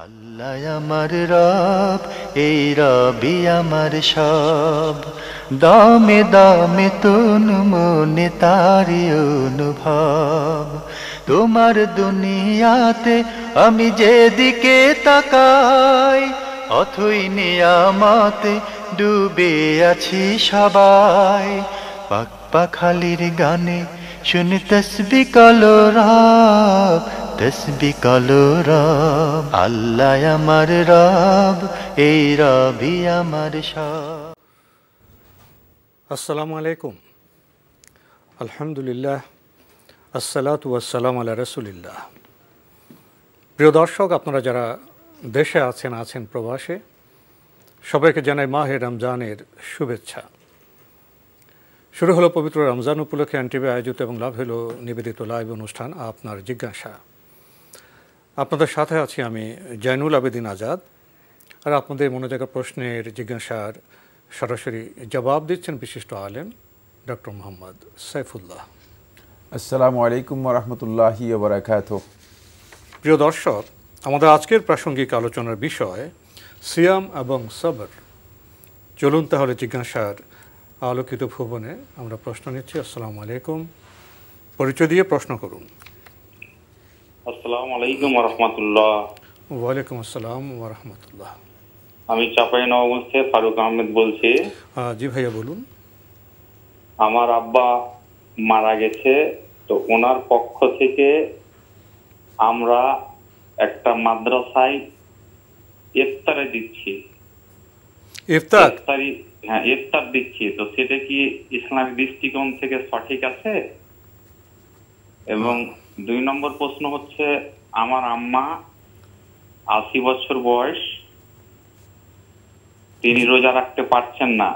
আল্লাহ আমার রব, এই রবি আমার সব, দামে দামে তন মনে তারি অনুভব। তোমার দুনিয়াতে আমি যেদিকে তাকাই, অথই নিয়ামতে ডুবে আছি সবাই। পাক পাখালির গানে শুনি তসবিহ কলরব, তসবিহ কলরব। আল্লাহ আমার রব, এই রবি আমার সব। আসসালামু আলাইকুম। আলহামদুলিল্লাহ, আসসালাতু ওয়াসসালামু আলা রাসূলিল্লাহ। প্রিয় দর্শক, আপনারা যারা দেশে আছেন প্রবাসে, সবাইকে জানাই মাহে রমজানের শুভেচ্ছা। শুরু হলো পবিত্র রমজান উপলক্ষে এনটিভি আয়োজিত এবং লাভ হলো নিবেদিত লাইভ অনুষ্ঠান আপনার জিজ্ঞাসা। আপনাদের সাথে আছি আমি জয়নুল আবেদিন আজাদ। আর আপনাদের মনে থাকা প্রশ্নের জিজ্ঞাসার সরাসরি জবাব দিচ্ছেন বিশিষ্ট আলেম ডক্টর মোহাম্মদ সাইফুল্লাহ। আসসালামু আলাইকুম ওয়া রাহমাতুল্লাহি ওয়া বারাকাতুহু। প্রিয় দর্শক, আমাদের আজকের প্রাসঙ্গিক আলোচনার বিষয় সিয়াম এবং সবর। চলুন তাহলে জিজ্ঞাসার আলোকিত ভুবনে আমরা প্রশ্ন নিচ্ছি। আসসালামু আলাইকুম, পরিচয় দিয়ে প্রশ্ন করুন। আসসালামু আলাইকুম ওয়া রাহমাতুল্লাহ। ওয়ালাইকুম আসসালাম ওয়া রাহমাতুল্লাহ। আমি চাঁপাইনবাবগঞ্জ থেকে ফারুক আহমেদ বলছি। জি ভাইয়া বলুন। আমার আব্বা মারা গেছে, তো ওনার পক্ষ থেকে আমরা একটা মাদ্রাসায় ইফতারে দিচ্ছি। ইফতার দিচ্ছি, তো সেটা কি ইসলামিক দৃষ্টিকোণ থেকে সঠিক আছে? এবং 2 নম্বর প্রশ্ন হচ্ছে, আমার আম্মা 80 বছর বয়স, তিনি রোজা রাখতে পারছেন না,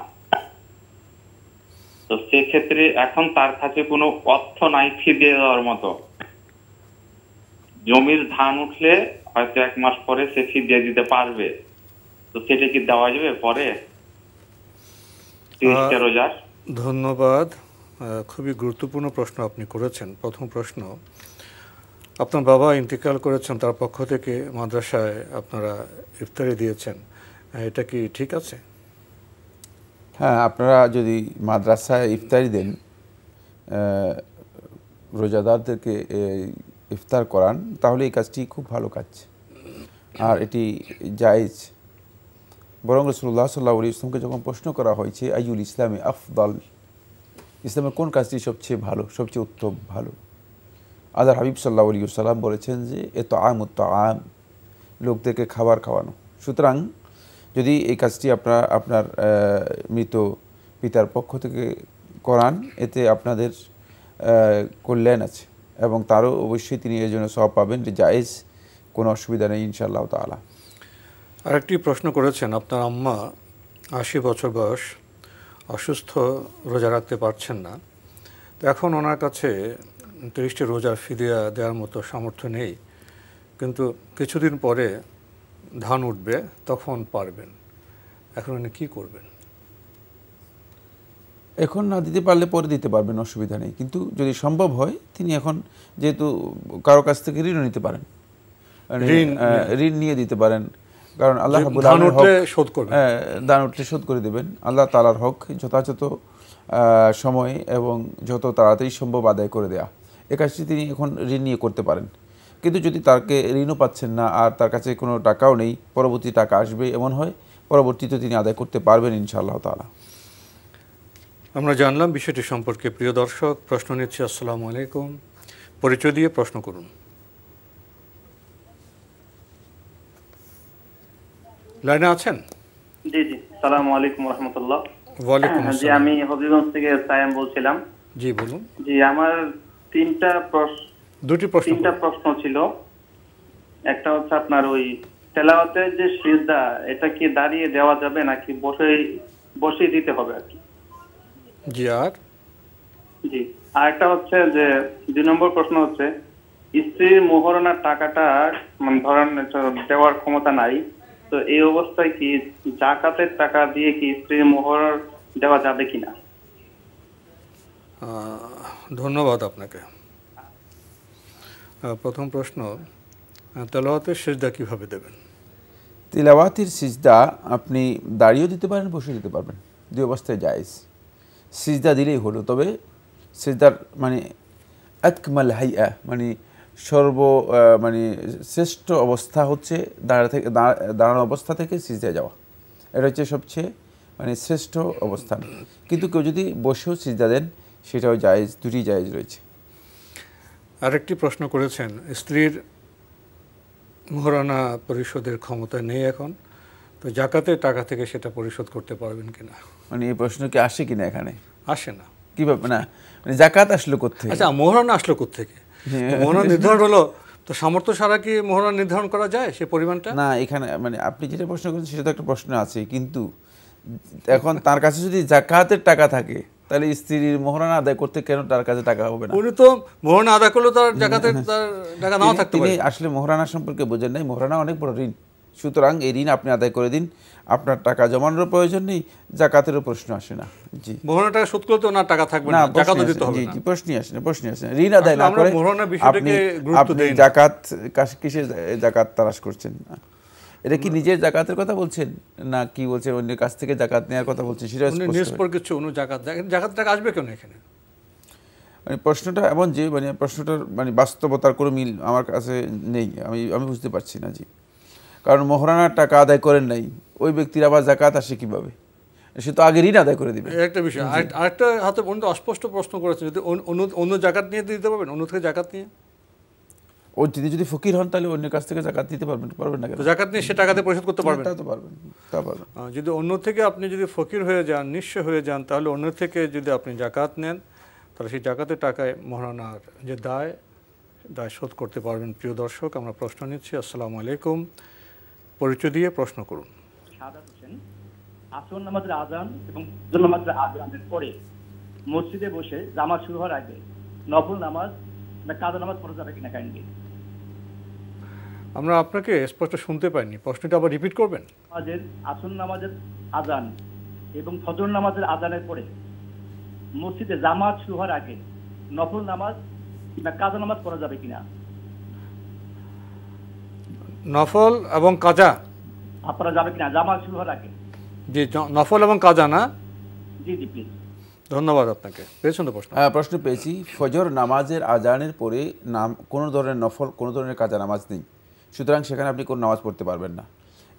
তো সেক্ষেত্রে এখন তার কাছে কোনো অর্থ নাই ফিদিয়া দেওয়ার মতো। জমির ধান উঠলে হয়তো 1 মাস পরে সে ফিদিয়া দিতে পারবে, তো সেটা কি দেওয়া যাবে পরে 30টা রোজার? ধন্যবাদ। খুবই গুরুত্বপূর্ণ প্রশ্ন আপনি করেছেন। প্রথম প্রশ্ন, আপনার বাবা ইন্তেকাল করেছেন, তার পক্ষ থেকে মাদ্রাসায় আপনারা ইফতারি দিয়েছেন, এটা কি ঠিক আছে? হ্যাঁ, আপনারা যদি মাদ্রাসায় ইফতারি দেন, রোজাদারদেরকে ইফতার করান, তাহলে এই কাজটি খুব ভালো কাজ আর এটি জায়েজ। বরং রাসূলুল্লাহ সাল্লাল্লাহু আলাইহি ওয়াসাল্লামকে যখন প্রশ্ন করা হয়েছে আইয়ুল ইসলামে আফদাল, ইসলামের কোন কাজটি সবচেয়ে ভালো, সবচেয়ে উত্তম ভালো, আল্লাহর হাবিব সাল্লাল্লাহু আলাইহি ওয়াসাল্লাম বলেছেন যে ইতআমুত তাআম, লোকদেরকে খাবার খাওয়ানো। সুতরাং যদি এই কাজটি আপনার মৃত পিতার পক্ষ থেকে করান, এতে আপনাদের কল্যাণ আছে এবং তারও অবশ্যই তিনি এর জন্য সওয়াব পাবেন, যে জায়েজ, কোনো অসুবিধা নেই ইনশাআল্লাহ তাআলা। আরেকটি প্রশ্ন করেছেন, আপনার আম্মা 80 বছর বয়স, অসুস্থ, রোজা রাখতে পারছেন না, তো এখন ওনার কাছে 30টি রোজার ফিদিয়া দেওয়ার মতো সামর্থ্য নেই, কিন্তু কিছুদিন পরে ধান উঠবে, তখন পারবেন, এখন উনি কী করবেন? এখন না দিতে পারলে পরে দিতে পারবেন, অসুবিধা নেই। কিন্তু যদি সম্ভব হয়, তিনি এখন যেহেতু কারো কাছ থেকে ঋণও নিতে পারেন, ঋণ নিয়ে দিতে পারেন, কারণ আল্লাহ রাব্বুল আলামিন দান উঠলে শোধ করে দেবেন। আল্লাহ তাআলার হক যথাযথ সময়ে এবং যত তাড়াতাড়ি সম্ভব আদায় করে দেয়া, এ কাজটি তিনি এখন ঋণ নিয়ে করতে পারেন। কিন্তু যদি তাকে ঋণও পাচ্ছেন না আর তার কাছে কোনো টাকাও নেই, পরবর্তী টাকা আসবে এমন হয়, পরবর্তীতে তিনি আদায় করতে পারবেন ইনশাআল্লাহ তাআলা। আমরা জানলাম বিষয়টি সম্পর্কে। প্রিয় দর্শক, প্রশ্ন নিচ্ছি। আসসালামু আলাইকুম, পরিচয় দিয়ে প্রশ্ন করুন। লাইনে আছেন? জি জি, আসসালামু আলাইকুম ওয়া রাহমাতুল্লাহ। ওয়ালাইকুম জি, আসসালাম। আমি হবিগঞ্জ থেকে সায়াম বলছিলাম। জি বলুন। জি, আমার দুটি প্রশ্ন ছিল। একটা হচ্ছে আপনার ওই তেলাওয়াতের যে সিজদা, এটা কি দাঁড়িয়ে দেওয়া যাবে নাকি বসে দিতে হবে আর কি? জি। জি, আর একটা হচ্ছে যে 2 নম্বর প্রশ্ন হচ্ছে, স্ত্রীর মোহরানার টাকাটা মানে ধরেন দেওয়ার ক্ষমতা নাই, তো এই অবস্থায় কি যাকাতের টাকা দিয়ে কি স্ত্রীর মোহর দেওয়া যাবে কিনা? ধন্যবাদ আপনাকে। প্রথম প্রশ্ন, তেলাওয়াতের সিজদা কিভাবে দেবেন? তিলাওয়াতের সিজদা আপনি দাঁড়িয়েও দিতে পারেন, বসে দিতে পারবেন, দুই অবস্থায় জায়েজ। সিজদা দিলেই হলো, তবে সিজদার মানে আকমাল হাইয়া মানে মানে শ্রেষ্ঠ অবস্থা হচ্ছে দাঁড়ানো অবস্থা থেকে সিজদায় যাওয়া, এটা হচ্ছে সবচেয়ে মানে শ্রেষ্ঠ অবস্থান। কিন্তু কেউ যদি বসেও সিজদা দেন সেটাও জায়েজ, দুটি জায়েজ রয়েছে। আরেকটি প্রশ্ন করেছেন, স্ত্রীর মোহরানা পরিশোধের ক্ষমতা নেই এখন, তো জাকাতের টাকা থেকে সেটা পরিশোধ করতে পারবেন কিনা? মানে এই প্রশ্ন কি আসে কিনা এখানে? আসে না। কিভাবে না, মানে জাকাত আসলো কোত্থেকে? আচ্ছা, মোহরানা আসলো কোত্থেকে? মোহরানা নির্ধারণ হলো, তো সামর্থ্য ছাড়া কি মোহরানা নির্ধারণ করা যায় সে পরিমাণটা? না, এখানে মানে আপনি যেটা প্রশ্ন করেছেন সেটা তো একটা প্রশ্ন আছে, কিন্তু এখন তার কাছে যদি জাকাতের টাকা থাকে তাহলে স্ত্রীর মোহরানা আদায় করতে কেন তার কাছে টাকা হবে না? উনি তো মোহরানা আদায় করলে তার জাকাতের টাকা নাও থাকতে পারে। তিনি আসলে মোহরানা সম্পর্কে বোঝেন নাই। মোহরানা অনেক বড় ঋণ, সুতরাং এই ঋণ আপনি আদায় করে দিন, আপনার টাকা জমানোর প্রয়োজন নেই, জাকাতেরও প্রশ্ন আসে না। জি, মোহরানা টাকা শোধ করতে ওনার টাকা থাকবে না, জাকাতও দিতে হবে না। জি, প্রশ্নই আসে না, প্রশ্নই আসে না। ঋণ আদায় না করে আপনি জাকাত কিসের জাকাত তালাশ করছেন? এটা কি নিজের জাকাতের কথা বলছেন না কি বলছেন, অন্যের কাছ থেকে জাকাত নেওয়ার কথা বলছেন? সেটা কিছু অন্য জাকাত টাকা আসবে কেন এখানে? মানে প্রশ্নটা এমন যে মানে প্রশ্নটার মানে বাস্তবতার কোনো মিল আমার কাছে নেই, আমি বুঝতে পারছি না। জি, কারণ মোহরানার টাকা আদায় করেন নাই, ওই ব্যক্তির আবার জাকাত আসে কিভাবে? সে তো আগে ঋণ আদায় করে দিবে। একটা বিষয়, আরেকটা হাতে অস্পষ্ট প্রশ্ন করেছে, যদি অন্য জাকাত নিয়ে দিতে পারবেন, অন্য থেকে জাকাত নিয়ে? ওই তিনি যদি ফকির হন তাহলে অন্যের কাছ থেকে জাকাত দিতে পারবেন না কেন? জাকাত নিয়ে সে টাকাতে পরিশোধ করতে পারবেন? তা তো পারবেন, তা পারবেন। যদি অন্য থেকে আপনি যদি ফকির হয়ে যান, নিঃস্ব হয়ে যান, তাহলে অন্য থেকে যদি আপনি জাকাত নেন তাহলে সেই জাকাতের টাকায় মোহরানার যে দায় শোধ করতে পারবেন। প্রিয় দর্শক, আমরা প্রশ্ন নিচ্ছি। আসসালামু আলাইকুম, পরিচয় দিয়ে প্রশ্ন করুন। শাহাদাত হোসেন, আসর নামাজের আজান এবং ফজর নামাজের আজানের পরে মসজিদে বসে জামাত শুরু হওয়ার আগে নফল নামাজ না কাজা নামাজ পড়া যাবে কিনা কাইন্ডলি? আমরা আপনাকে স্পষ্ট শুনতে পাইনি, প্রশ্নটা আবার রিপিট করবেন। আসর নামাজের আজান এবং ফজর নামাজের আজানের পরে মসজিদে জামাত শুরু হওয়ার আগে নফল নামাজ না কাজা নামাজ পড়া যাবে কিনা? নফল এবং কাজা আপনারা যাবে কিনা জামাত শুরু হওয়ার আগে? জি, নফল এবং কাজা না? জি জি, প্লিজ। ধন্যবাদ আপনাকে। পেয়েছেন তো প্রশ্ন? প্রশ্ন পেয়েছি। ফজর নামাজের আজানের পরে কোনো ধরনের নফল, কোনো ধরনের কাজা নামাজ নেই, সুতরাং সেখানে আপনি কোনো নামাজ পড়তে পারবেন না।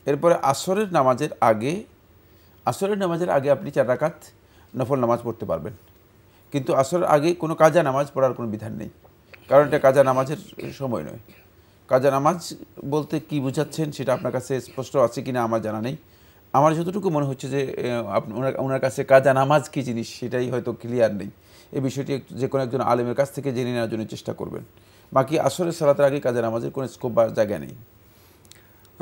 এরপরে আসরের নামাজের আগে আপনি 4 রাকাত নফল নামাজ পড়তে পারবেন, কিন্তু আসরের আগে কোনো কাজা নামাজ পড়ার কোনো বিধান নেই, কারণ এটা কাজা নামাজের সময় নয়। কাজা নামাজ বলতে কি বোঝাচ্ছেন সেটা আপনার কাছে স্পষ্ট আছে কিনা আমার জানা নেই। আমার যতটুকু মনে হচ্ছে যে ওনার কাছে কাজা নামাজ কী জিনিস সেটাই হয়তো ক্লিয়ার নেই। এই বিষয়টি যে কোনো একজন আলেমের কাছ থেকে জেনে নেওয়ার জন্য চেষ্টা করবেন। বাকি আসরের সালাতের আগে কাজা নামাজের কোনো স্কোপ বা জায়গা নেই।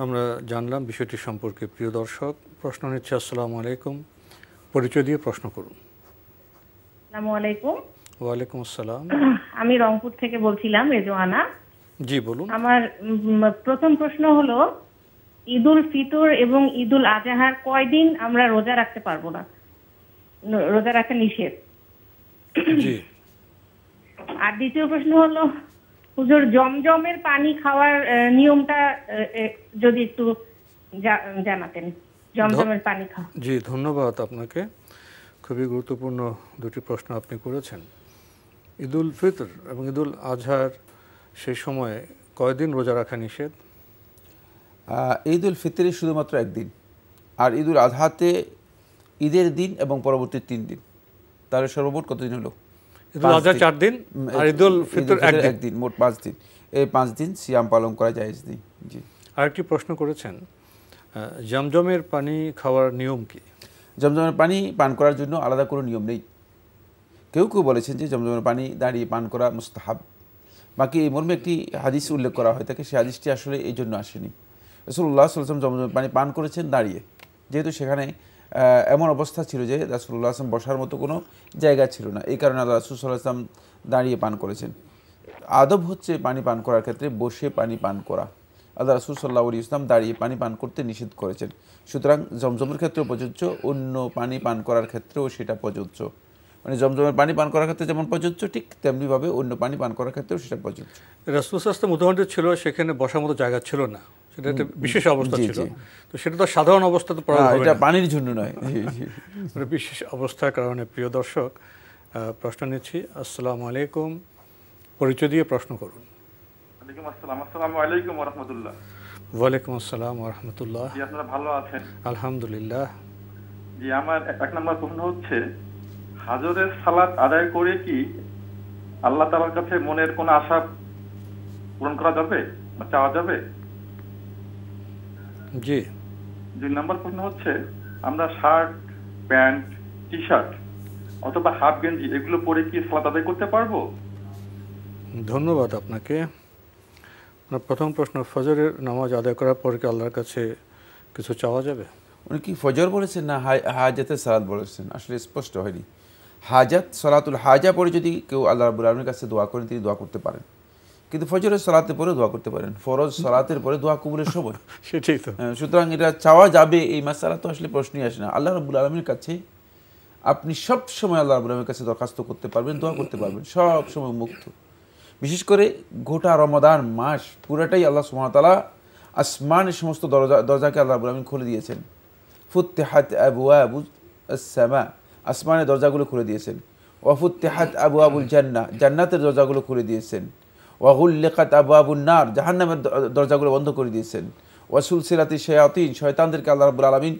আমরা জানলাম বিষয়টি সম্পর্কে। প্রিয় দর্শক, প্রশ্ন নিচ্ছে। আসসালামু আলাইকুম, পরিচয় দিয়ে প্রশ্ন করুন। আসসালামু আলাইকুম। ওয়ালাইকুম আসসালাম। আমি রংপুর থেকে বলছিলাম, রেজওয়ানা। জি, বলুন। আমার প্রথম প্রশ্ন হলো, ঈদুল ফিতর এবং ঈদুল আজহার কয়দিন আমরা রোজা রাখতে পারবো না? রোজা রাখা নিষেধ। জি। আর দ্বিতীয় প্রশ্ন হলো, হুজুর জমজমের পানি খাওয়ার নিয়মটা যদি একটু জানাতেন। জমজমের পানি খাওয়া। জি, ধন্যবাদ আপনাকে। খুবই গুরুত্বপূর্ণ দুটি প্রশ্ন আপনি করেছেন। ঈদুল ফিতর এবং ঈদুল আজহার সেই সময়ে কয়দিন রোজা রাখা নিষেধ? ঈদুল ফিতরে শুধুমাত্র একদিন, আর ঈদুল আজহাতে ঈদের দিন এবং পরবর্তী 3 দিন, তাহলে সর্বমোট কতদিন হলো? ঈদুল আজহা 4 দিন আর ঈদুল ফিতর 1 দিন, মোট 5 দিন। এই 5 দিন সিয়াম পালন করা জায়েজ নেই। জি। আরেকটি প্রশ্ন করেছেন, জমজমের পানি খাওয়ার নিয়ম কি? জমজমের পানি পান করার জন্য আলাদা কোনো নিয়ম নেই। কেউ কেউ বলেছেন যে জমজমের পানি দাঁড়িয়ে পান করা মুস্তাহাব। বাকি এই মর্মে একটি হাদিস উল্লেখ করা হয়ে থাকে, সেই হাদিসটি আসলে এই জন্য আসেনি। রাসূলুল্লাহ সাল্লাল্লাহু আলাইহি ওয়াসাল্লাম জমজমের পানি পান করেছেন দাঁড়িয়ে, যেহেতু সেখানে এমন অবস্থা ছিল যে রাসূলুল্লাহ সাল্লাল্লাহু আলাইহি ওয়াসাল্লাম বসার মতো কোনো জায়গা ছিল না, এই কারণে আল্লাহ রাসূল সাল্লাল্লাহু আলাইহি ওয়াসাল্লাম দাঁড়িয়ে পান করেছেন। আদব হচ্ছে পানি পান করার ক্ষেত্রে বসে পানি পান করা। আল্লাহ রাসূল সাল্লাল্লাহু আলাইহি ওয়াসাল্লাম দাঁড়িয়ে পানি পান করতে নিষেধ করেছেন, সুতরাং জমজমের ক্ষেত্রেও প্রযোজ্য, অন্য পানি পান করার ক্ষেত্রেও সেটা প্রযোজ্য। মানে জমজমের পানি পান করার ক্ষেত্রে যেমন প্রযোজ্য, ঠিক তেমনিভাবে অন্য পানি পান করার ক্ষেত্রেও সেটা প্রযোজ্য। রাসূল সাল্লাল্লাহু আলাইহি ওয়াসাল্লাম উদাহরণটি ছিল সেখানে বসার মতো জায়গা ছিল না, সেটা একটা বিশেষ অবস্থা ছিল। তো সেটা তো সাধারণ অবস্থাতে পড়া হবে না, এটা পানির জন্য নয়, বিশেষ অবস্থার কারণে। প্রিয় দর্শক, প্রশ্ন নিচ্ছি। আসসালামু আলাইকুম, পরিচয় দিয়ে প্রশ্ন করুন। ওয়ালাইকুম আসসালাম। আসসালামু আলাইকুম ওয়া রাহমাতুল্লাহ। ওয়ালাইকুম আসসালাম ওয়া রাহমাতুল্লাহ। জি, আপনারা ভালো আছেন? আলহামদুলিল্লাহ। জি, আমার এক নম্বর প্রশ্ন হচ্ছে, হাজরের সালাত আদায় করে কি আল্লাহ তাআলার কাছে মনের কোন আশা পূরণ করা যাবে বা চাওয়া যাবে? জি। 2 নম্বর প্রশ্ন হচ্ছে, আমরা শার্ট, প্যান্ট, টি শার্ট অথবা হাফ গেঞ্জি এগুলো পরে কি সালাত আদায় করতে পারবো? ধন্যবাদ আপনাকে। আপনার প্রথম প্রশ্ন, ফজরের নামাজ আদায় করার পর কি আল্লাহর কাছে কিছু চাওয়া যাবে? উনি কি ফজর বলেছেন না হাজাতের সালাত বলেছেন? আসলে স্পষ্ট হয়নি। হাজাত, সালাতুল হাজা পরে যদি কেউ আল্লাহ রাব্বুল আলামিনের কাছে দোয়া করেন, তিনি দোয়া করতে পারেন, কিন্তু ফজরের সালাতের পরে দোয়া করতে পারেন। ফরজ সালাতের পরে দোয়া কবুলের সময়, সেটাই তো। সুতরাং এটা চাওয়া যাবে এই মাসআলা তো আসলে প্রশ্নই আসে না। আল্লাহ রাব্বুল আলামিনের কাছে আপনি সব সময় আল্লাহ রাব্বুল আলামিনের কাছে দরখাস্ত করতে পারবেন, দোয়া করতে পারবেন, সব সময় মুক্ত। বিশেষ করে গোটা রমাদান মাস পুরাটাই আল্লাহ সুবহানাহু ওয়া তাআলা আসমানের সমস্ত দরজাকে আল্লাহ রাব্বুল আলামিন খুলে দিয়েছেন। ফুত্তিহাত আবওয়াবুস সামা, আসমানের দরজাগুলো খুলে দিয়েছেন। ওয়া ফুত্তিহাত আবওয়াবুল জান্নাহ, জান্নাতের দরজাগুলো খুলে দিয়েছেন। ওয়া গুল্লিকাত আবওয়াবুন নার, জাহান্নামের দরজাগুলো বন্ধ করে দিয়েছেন। ওয়া সুলসিলাতিশ শায়াতিন, শয়তানদেরকে আল্লাহ রাব্বুল আলামিন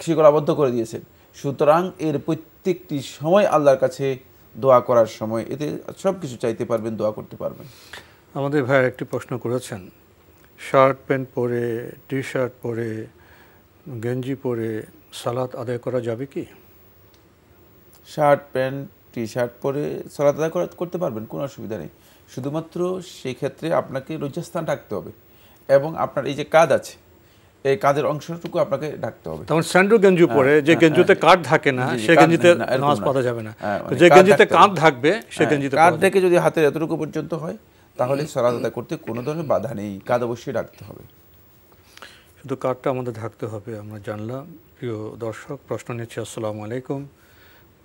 শিকলাবদ্ধ করে দিয়েছেন। সুতরাং এর প্রত্যেকটি সময় আল্লাহর কাছে দোয়া করার সময়, এতে সব কিছু চাইতে পারবেন, দোয়া করতে পারবেন। আমাদের ভাই একটি প্রশ্ন করেছেন, শার্ট প্যান্ট পরে, টি শার্ট পরে, গেঞ্জি পরে সালাত আদায় করা যাবে কি? শার্ট প্যান্ট টি শার্ট পরে সালাত আদায় করতে পারবেন, কোনো অসুবিধা নেই। শুধুমাত্র সেই ক্ষেত্রে আপনাকে লজ্জাস্থান ঢাকতে হবে এবং আপনার এই যে কাঁধ আছে, এই কাঁধের অংশটুকু আপনাকে ঢাকতে হবে। তখন স্যান্ডো গেঞ্জি পরে, যে গেঞ্জিতে কাঁধ থাকে না সে গেঞ্জিতে নামাজ পড়া যাবে না। যে গেঞ্জিতে কাঁধ থাকবে সে গেঞ্জিতে, কাঁধ থেকে যদি হাতের এতটুকু পর্যন্ত হয় তাহলে সালাত আদায় করতে কোনো ধরনের বাধা নেই, কাঁধ অবশ্যই ঢাকতে হবে। শুধু কাঁধটা আমাদের ঢাকতে হবে, আমরা জানলাম। প্রিয় দর্শক, প্রশ্ন নিচ্ছি। আসসালামু আলাইকুম,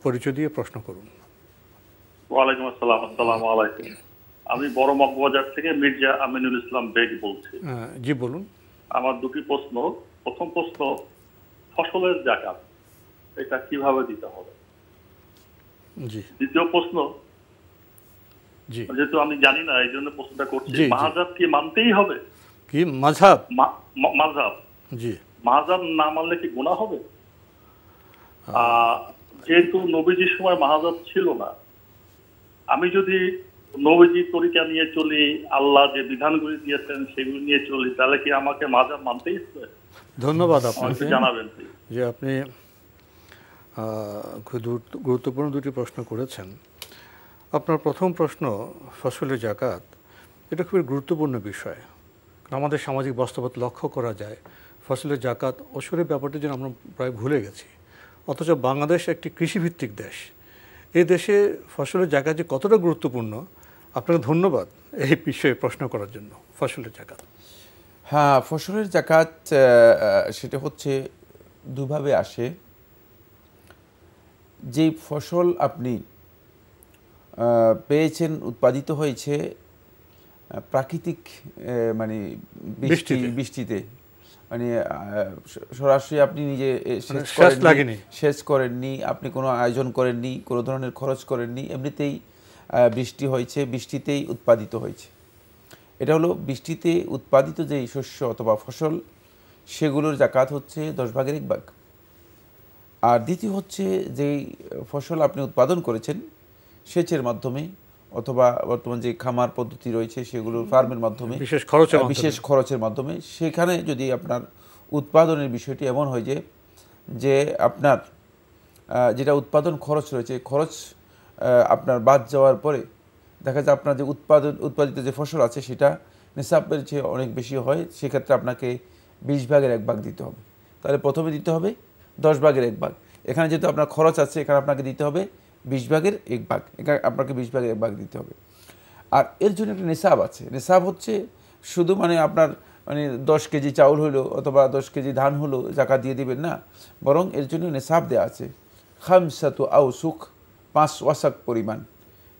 পরিচয় দিয়ে প্রশ্ন করুন। ওয়ালাইকুম আসসালাম। আসসালামু আলাইকুম। আমি বড় মগবাজার থেকে মির্জা আমিনুল ইসলাম বেগ বলছি। জি বলুন। আমার দুটি প্রশ্ন। প্রথম প্রশ্ন, ফসলের যাকাত এটা কিভাবে দিতে হবে? জি। দ্বিতীয় প্রশ্ন, জি, যেহেতু আমি জানি না এই জন্য প্রশ্নটা করছি, মাযহাব কি মানতেই হবে? কি মাযহাব? মাযহাব, জি। মাযহাব না মানলে কি গুনাহ হবে? যেহেতু নবীজির সময় মাযহাব ছিল না, আমি যদি নবীজির তরিকা নিয়ে চলি, আল্লাহ যে বিধানগুলি দিয়েছেন সেগুলি নিয়ে চলি, তাহলে কি আমাকে মাযহাব মানতেই হবে? ধন্যবাদ আপনাকে, জানাবেন যে আপনি গুরুত্বপূর্ণ দুটি প্রশ্ন করেছেন। আপনার প্রথম প্রশ্ন, ফসলের যাকাত, এটা খুবই গুরুত্বপূর্ণ বিষয়। আমাদের সামাজিক বাস্তবতা লক্ষ্য করা যায় ফসলের যাকাত ওসরের ব্যাপারটি যেন আমরা প্রায় ভুলে গেছি। অথচ বাংলাদেশ একটি কৃষিভিত্তিক দেশ। এই দেশে ফসলের যাকাত যে কতটা গুরুত্বপূর্ণ, আপনাকে ধন্যবাদ এই বিষয়ে প্রশ্ন করার জন্য। ফসলের যাকাত, হ্যাঁ, ফসলের যাকাত সেটা হচ্ছে দুভাবে আসে। যেই ফসল আপনি পেয়েছেন, উৎপাদিত হয়েছে প্রাকৃতিক মানে বৃষ্টিতে, মানে সরাসরি আপনি নিজে সেচ করেননি, আপনি কোনো আয়োজন করেননি, কোনো ধরনের খরচ করেননি, এমনিতেই বৃষ্টি হয়েছে, বৃষ্টিতেই উৎপাদিত হয়েছে। এটা হলো বৃষ্টিতে উৎপাদিত যেই শস্য অথবা ফসল, সেগুলোর যাকাত হচ্ছে 10 ভাগের 1 ভাগ। আর দ্বিতীয় হচ্ছে যেই ফসল আপনি উৎপাদন করেছেন সেচের মাধ্যমে অথবা বর্তমান যে খামার পদ্ধতি রয়েছে সেগুলোর ফার্মের মাধ্যমে, বিশেষ খরচের মাধ্যমে, সেখানে যদি আপনার উৎপাদনের বিষয়টি এমন হয় যে আপনার যেটা উৎপাদন খরচ রয়েছে, খরচ আপনার বাদ যাওয়ার পরে দেখা যায় আপনার যে উৎপাদিত যে ফসল আছে সেটা নিসাবের চেয়ে অনেক বেশি হয়, সেক্ষেত্রে আপনাকে 20 ভাগের 1 ভাগ দিতে হবে। তাহলে প্রথমে দিতে হবে 10 ভাগের 1 ভাগ। এখানে যেহেতু আপনার খরচ আছে, এখানে আপনাকে দিতে হবে 20 ভাগের 1 ভাগ, এখানে আপনাকে 20 ভাগের 1 ভাগ দিতে হবে। আর এর জন্য একটা নিসাব আছে। নিসাব হচ্ছে শুধু মানে আপনার মানে 10 কেজি চাউল হলো অথবা 10 কেজি ধান হলো যাকাত দিয়ে দিবেন না, বরং এর জন্য নিসাব দেওয়া আছে। খামসাতু আওসুক 5 ওয়াসাক পরিমাণ।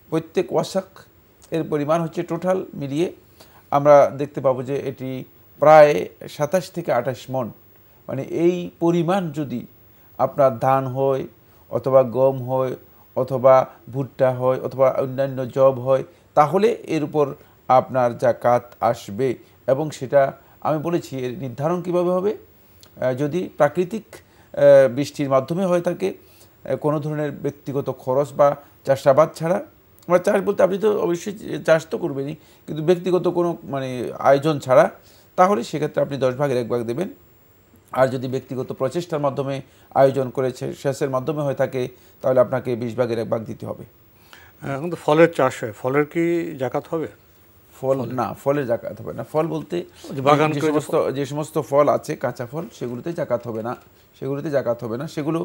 প্রত্যেক ওয়াসাক এর পরিমাণ হচ্ছে টোটাল মিলিয়ে আমরা দেখতে পাবো যে এটি প্রায় 27 থেকে 28 মণ। মানে এই পরিমাণ যদি আপনার ধান হয় অথবা গম হয় অথবা ভুট্টা হয় অথবা অন্যান্য জব হয়, তাহলে এর উপর আপনার জাকাত আসবে। এবং সেটা আমি বলেছি এর নির্ধারণ কিভাবে হবে, যদি প্রাকৃতিক বৃষ্টির মাধ্যমে হয়ে থাকে, কোনো ধরনের ব্যক্তিগত খরচ বা চাষাবাদ ছাড়া, আমরা চাষ বলতে আপনি তো অবশ্যই চাষ তো করবেনই, কিন্তু ব্যক্তিগত কোনো মানে আয়োজন ছাড়া, তাহলে সেক্ষেত্রে আপনি 10 ভাগের 1 ভাগ দেবেন। আর যদি ব্যক্তিগত প্রচেষ্টার মাধ্যমে আয়োজন করেছে, সেচের মাধ্যমে হয়ে থাকে, তাহলে আপনাকে 20 ভাগের 1 ভাগ দিতে হবে। এখন তো ফলের চাষ হয়, ফলের কি জাকাত হবে? ফল না, ফলের জাকাত হবে না। ফল বলতে বাগান যে সমস্ত ফল আছে কাঁচা ফল, সেগুলোতে জাকাত হবে না, সেগুলোতে জাকাত হবে না। সেগুলো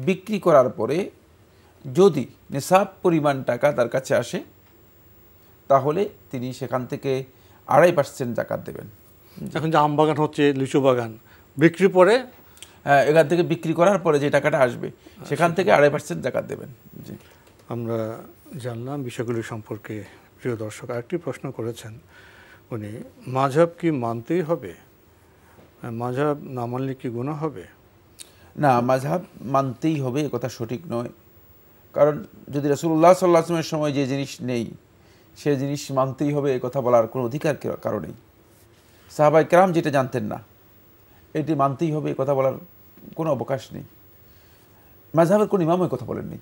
বিক্রি করার পরে যদি নিসাব পরিমাণ টাকা তার কাছে আসে, তাহলে তিনি সেখান থেকে 2.5% জাকাত দেবেন। এখন যে আম বাগান হচ্ছে, লিচু বাগান, বিক্রি পরে হ্যাঁ, এখান থেকে বিক্রি করার পরে যে টাকাটা আসবে সেখান থেকে 2.5% জাকাত দেবেন। জি, আমরা জানলাম বিষয়গুলি সম্পর্কে। প্রিয় দর্শক আরেকটি প্রশ্ন করেছেন, উনি মাযহাব কি মানতেই হবে, মাযহাব না মানলে কি গুনাহ হবে? না, মাযহাব মানতেই হবে এ কথা সঠিক নয়। কারণ যদি রাসূলুল্লাহ সাল্লাল্লাহু আলাইহি ওয়াসাল্লামের সময় যে জিনিস নেই, সে জিনিস মানতেই হবে এ কথা বলার কোনো অধিকার কারো নেই। সাহাবায়ে কেরাম যেটা জানতেন না, এটি মানতেই হবে এ কথা বলার কোনো অবকাশ নেই। মাযহাবের কোনো ইমাম এ কথা বলেননি,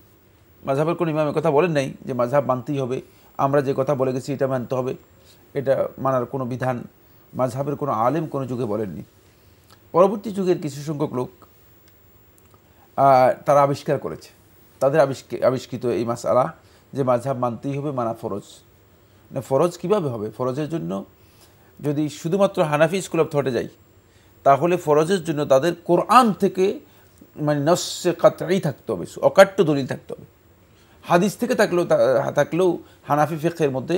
মাযহাবের কোনো ইমাম এ কথা বলেন নাই যে মাযহাব মানতেই হবে, আমরা যে কথা বলে গেছি এটা মানতে হবে, এটা মানার কোনো বিধান মাযহাবের কোনো আলেম কোনো যুগে বলেননি। পরবর্তী যুগের কিছু সংখ্যক লোক তারা আবিষ্কার করেছে, তাদের আবিষ্কৃত এই মাসআলা যে মাযহাব মানতেই হবে, মানা ফরজ। না, ফরজ কীভাবে হবে? ফরজের জন্য যদি শুধুমাত্র হানাফি স্কুল অফ থটে যাই, তাহলে ফরজের জন্য তাদের কোরআন থেকে মানে নস্সে কাতঈ থাকতে হবে, অকাট্য দলিল থাকতে হবে। হাদিস থেকে থাকলেও হানাফি ফিকহের মধ্যে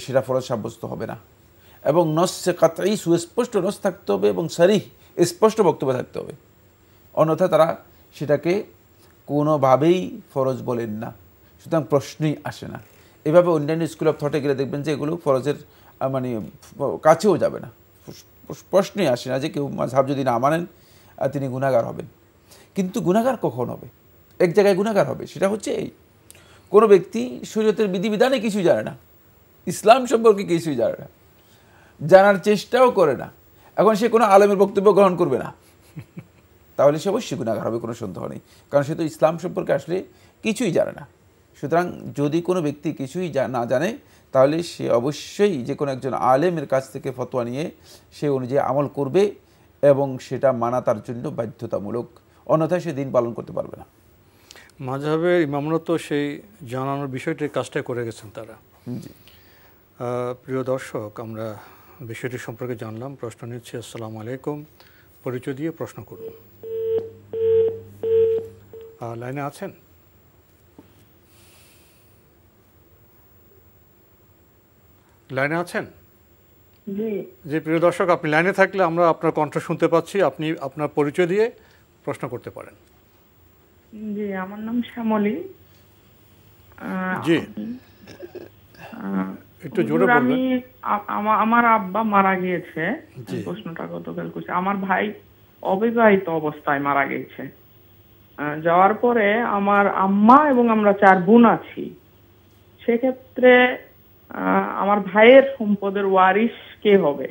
সেটা ফরজ সাব্যস্ত হবে না। এবং নস্সে কাতঈ সুস্পষ্ট নস থাকতে হবে এবং সরিহ স্পষ্ট বক্তব্য থাকতে হবে, অন্যথা তারা সেটাকে কোনোভাবেই ফরজ বলেন না। সুতরাং প্রশ্নই আসে না। এভাবে অন্যান্য স্কুল অফ থটে গেলে দেখবেন যে এগুলো ফরজের মানে কাছেও যাবে না, প্রশ্নই আসে না যে কেউ মাযহাব যদি না মানেন তিনি গুনাহগার হবেন। কিন্তু গুনাহগার কখন হবে? এক জায়গায় গুনাহগার হবে, সেটা হচ্ছে এই, কোনো ব্যক্তি শরীয়তের বিধিবিধানে কিছুই জানে না, ইসলাম সম্পর্কে কিছুই জানে না, জানার চেষ্টাও করে না, এখন সে কোনো আলেমের বক্তব্য গ্রহণ করবে না, তাহলে সে অবশ্যই গুনাহগার হবে, কোনো সন্দেহ নেই। কারণ সে তো ইসলাম সম্পর্কে আসলে কিছুই জানে না। সুতরাং যদি কোনো ব্যক্তি কিছুই না জানে, তাহলে সে অবশ্যই যে কোনো একজন আলেমের কাছ থেকে ফতোয়া নিয়ে সে অনুযায়ী আমল করবে এবং সেটা মানা তার জন্য বাধ্যতামূলক, অন্যথায় সে দিন পালন করতে পারবে না। মাযহাবের ইমামরা তো সেই জানানোর বিষয়টির কাজটাই করে গেছেন তারা। জি, প্রিয় দর্শক, আমরা বিষয়টি সম্পর্কে জানলাম। প্রশ্ন নিচ্ছি। আসসালামু আলাইকুম, পরিচয় দিয়ে প্রশ্ন করুন। লাইনে আছেন? লাইনে আছেন? জি প্রিয় দর্শক, আপনি লাইনে থাকলে আমরা আপনার কণ্ঠ শুনতে পাচ্ছি, আপনি আপনার পরিচয় দিয়ে প্রশ্ন করতে পারেন। জি, আমার নাম শ্যামলী। জি, একটু জোরে বলবেন। আমার আব্বা মারা গিয়েছে, প্রশ্নটা গতকাল করছি। আমার ভাই অবিবাহিত অবস্থায় মারা গিয়েছে। যাওয়ার পরে আমার আম্মা এবং আমরা 4 বোন আছি। সেক্ষেত্রে আমার ভাইয়ের সম্পদের ওয়ারিশ কে হবে?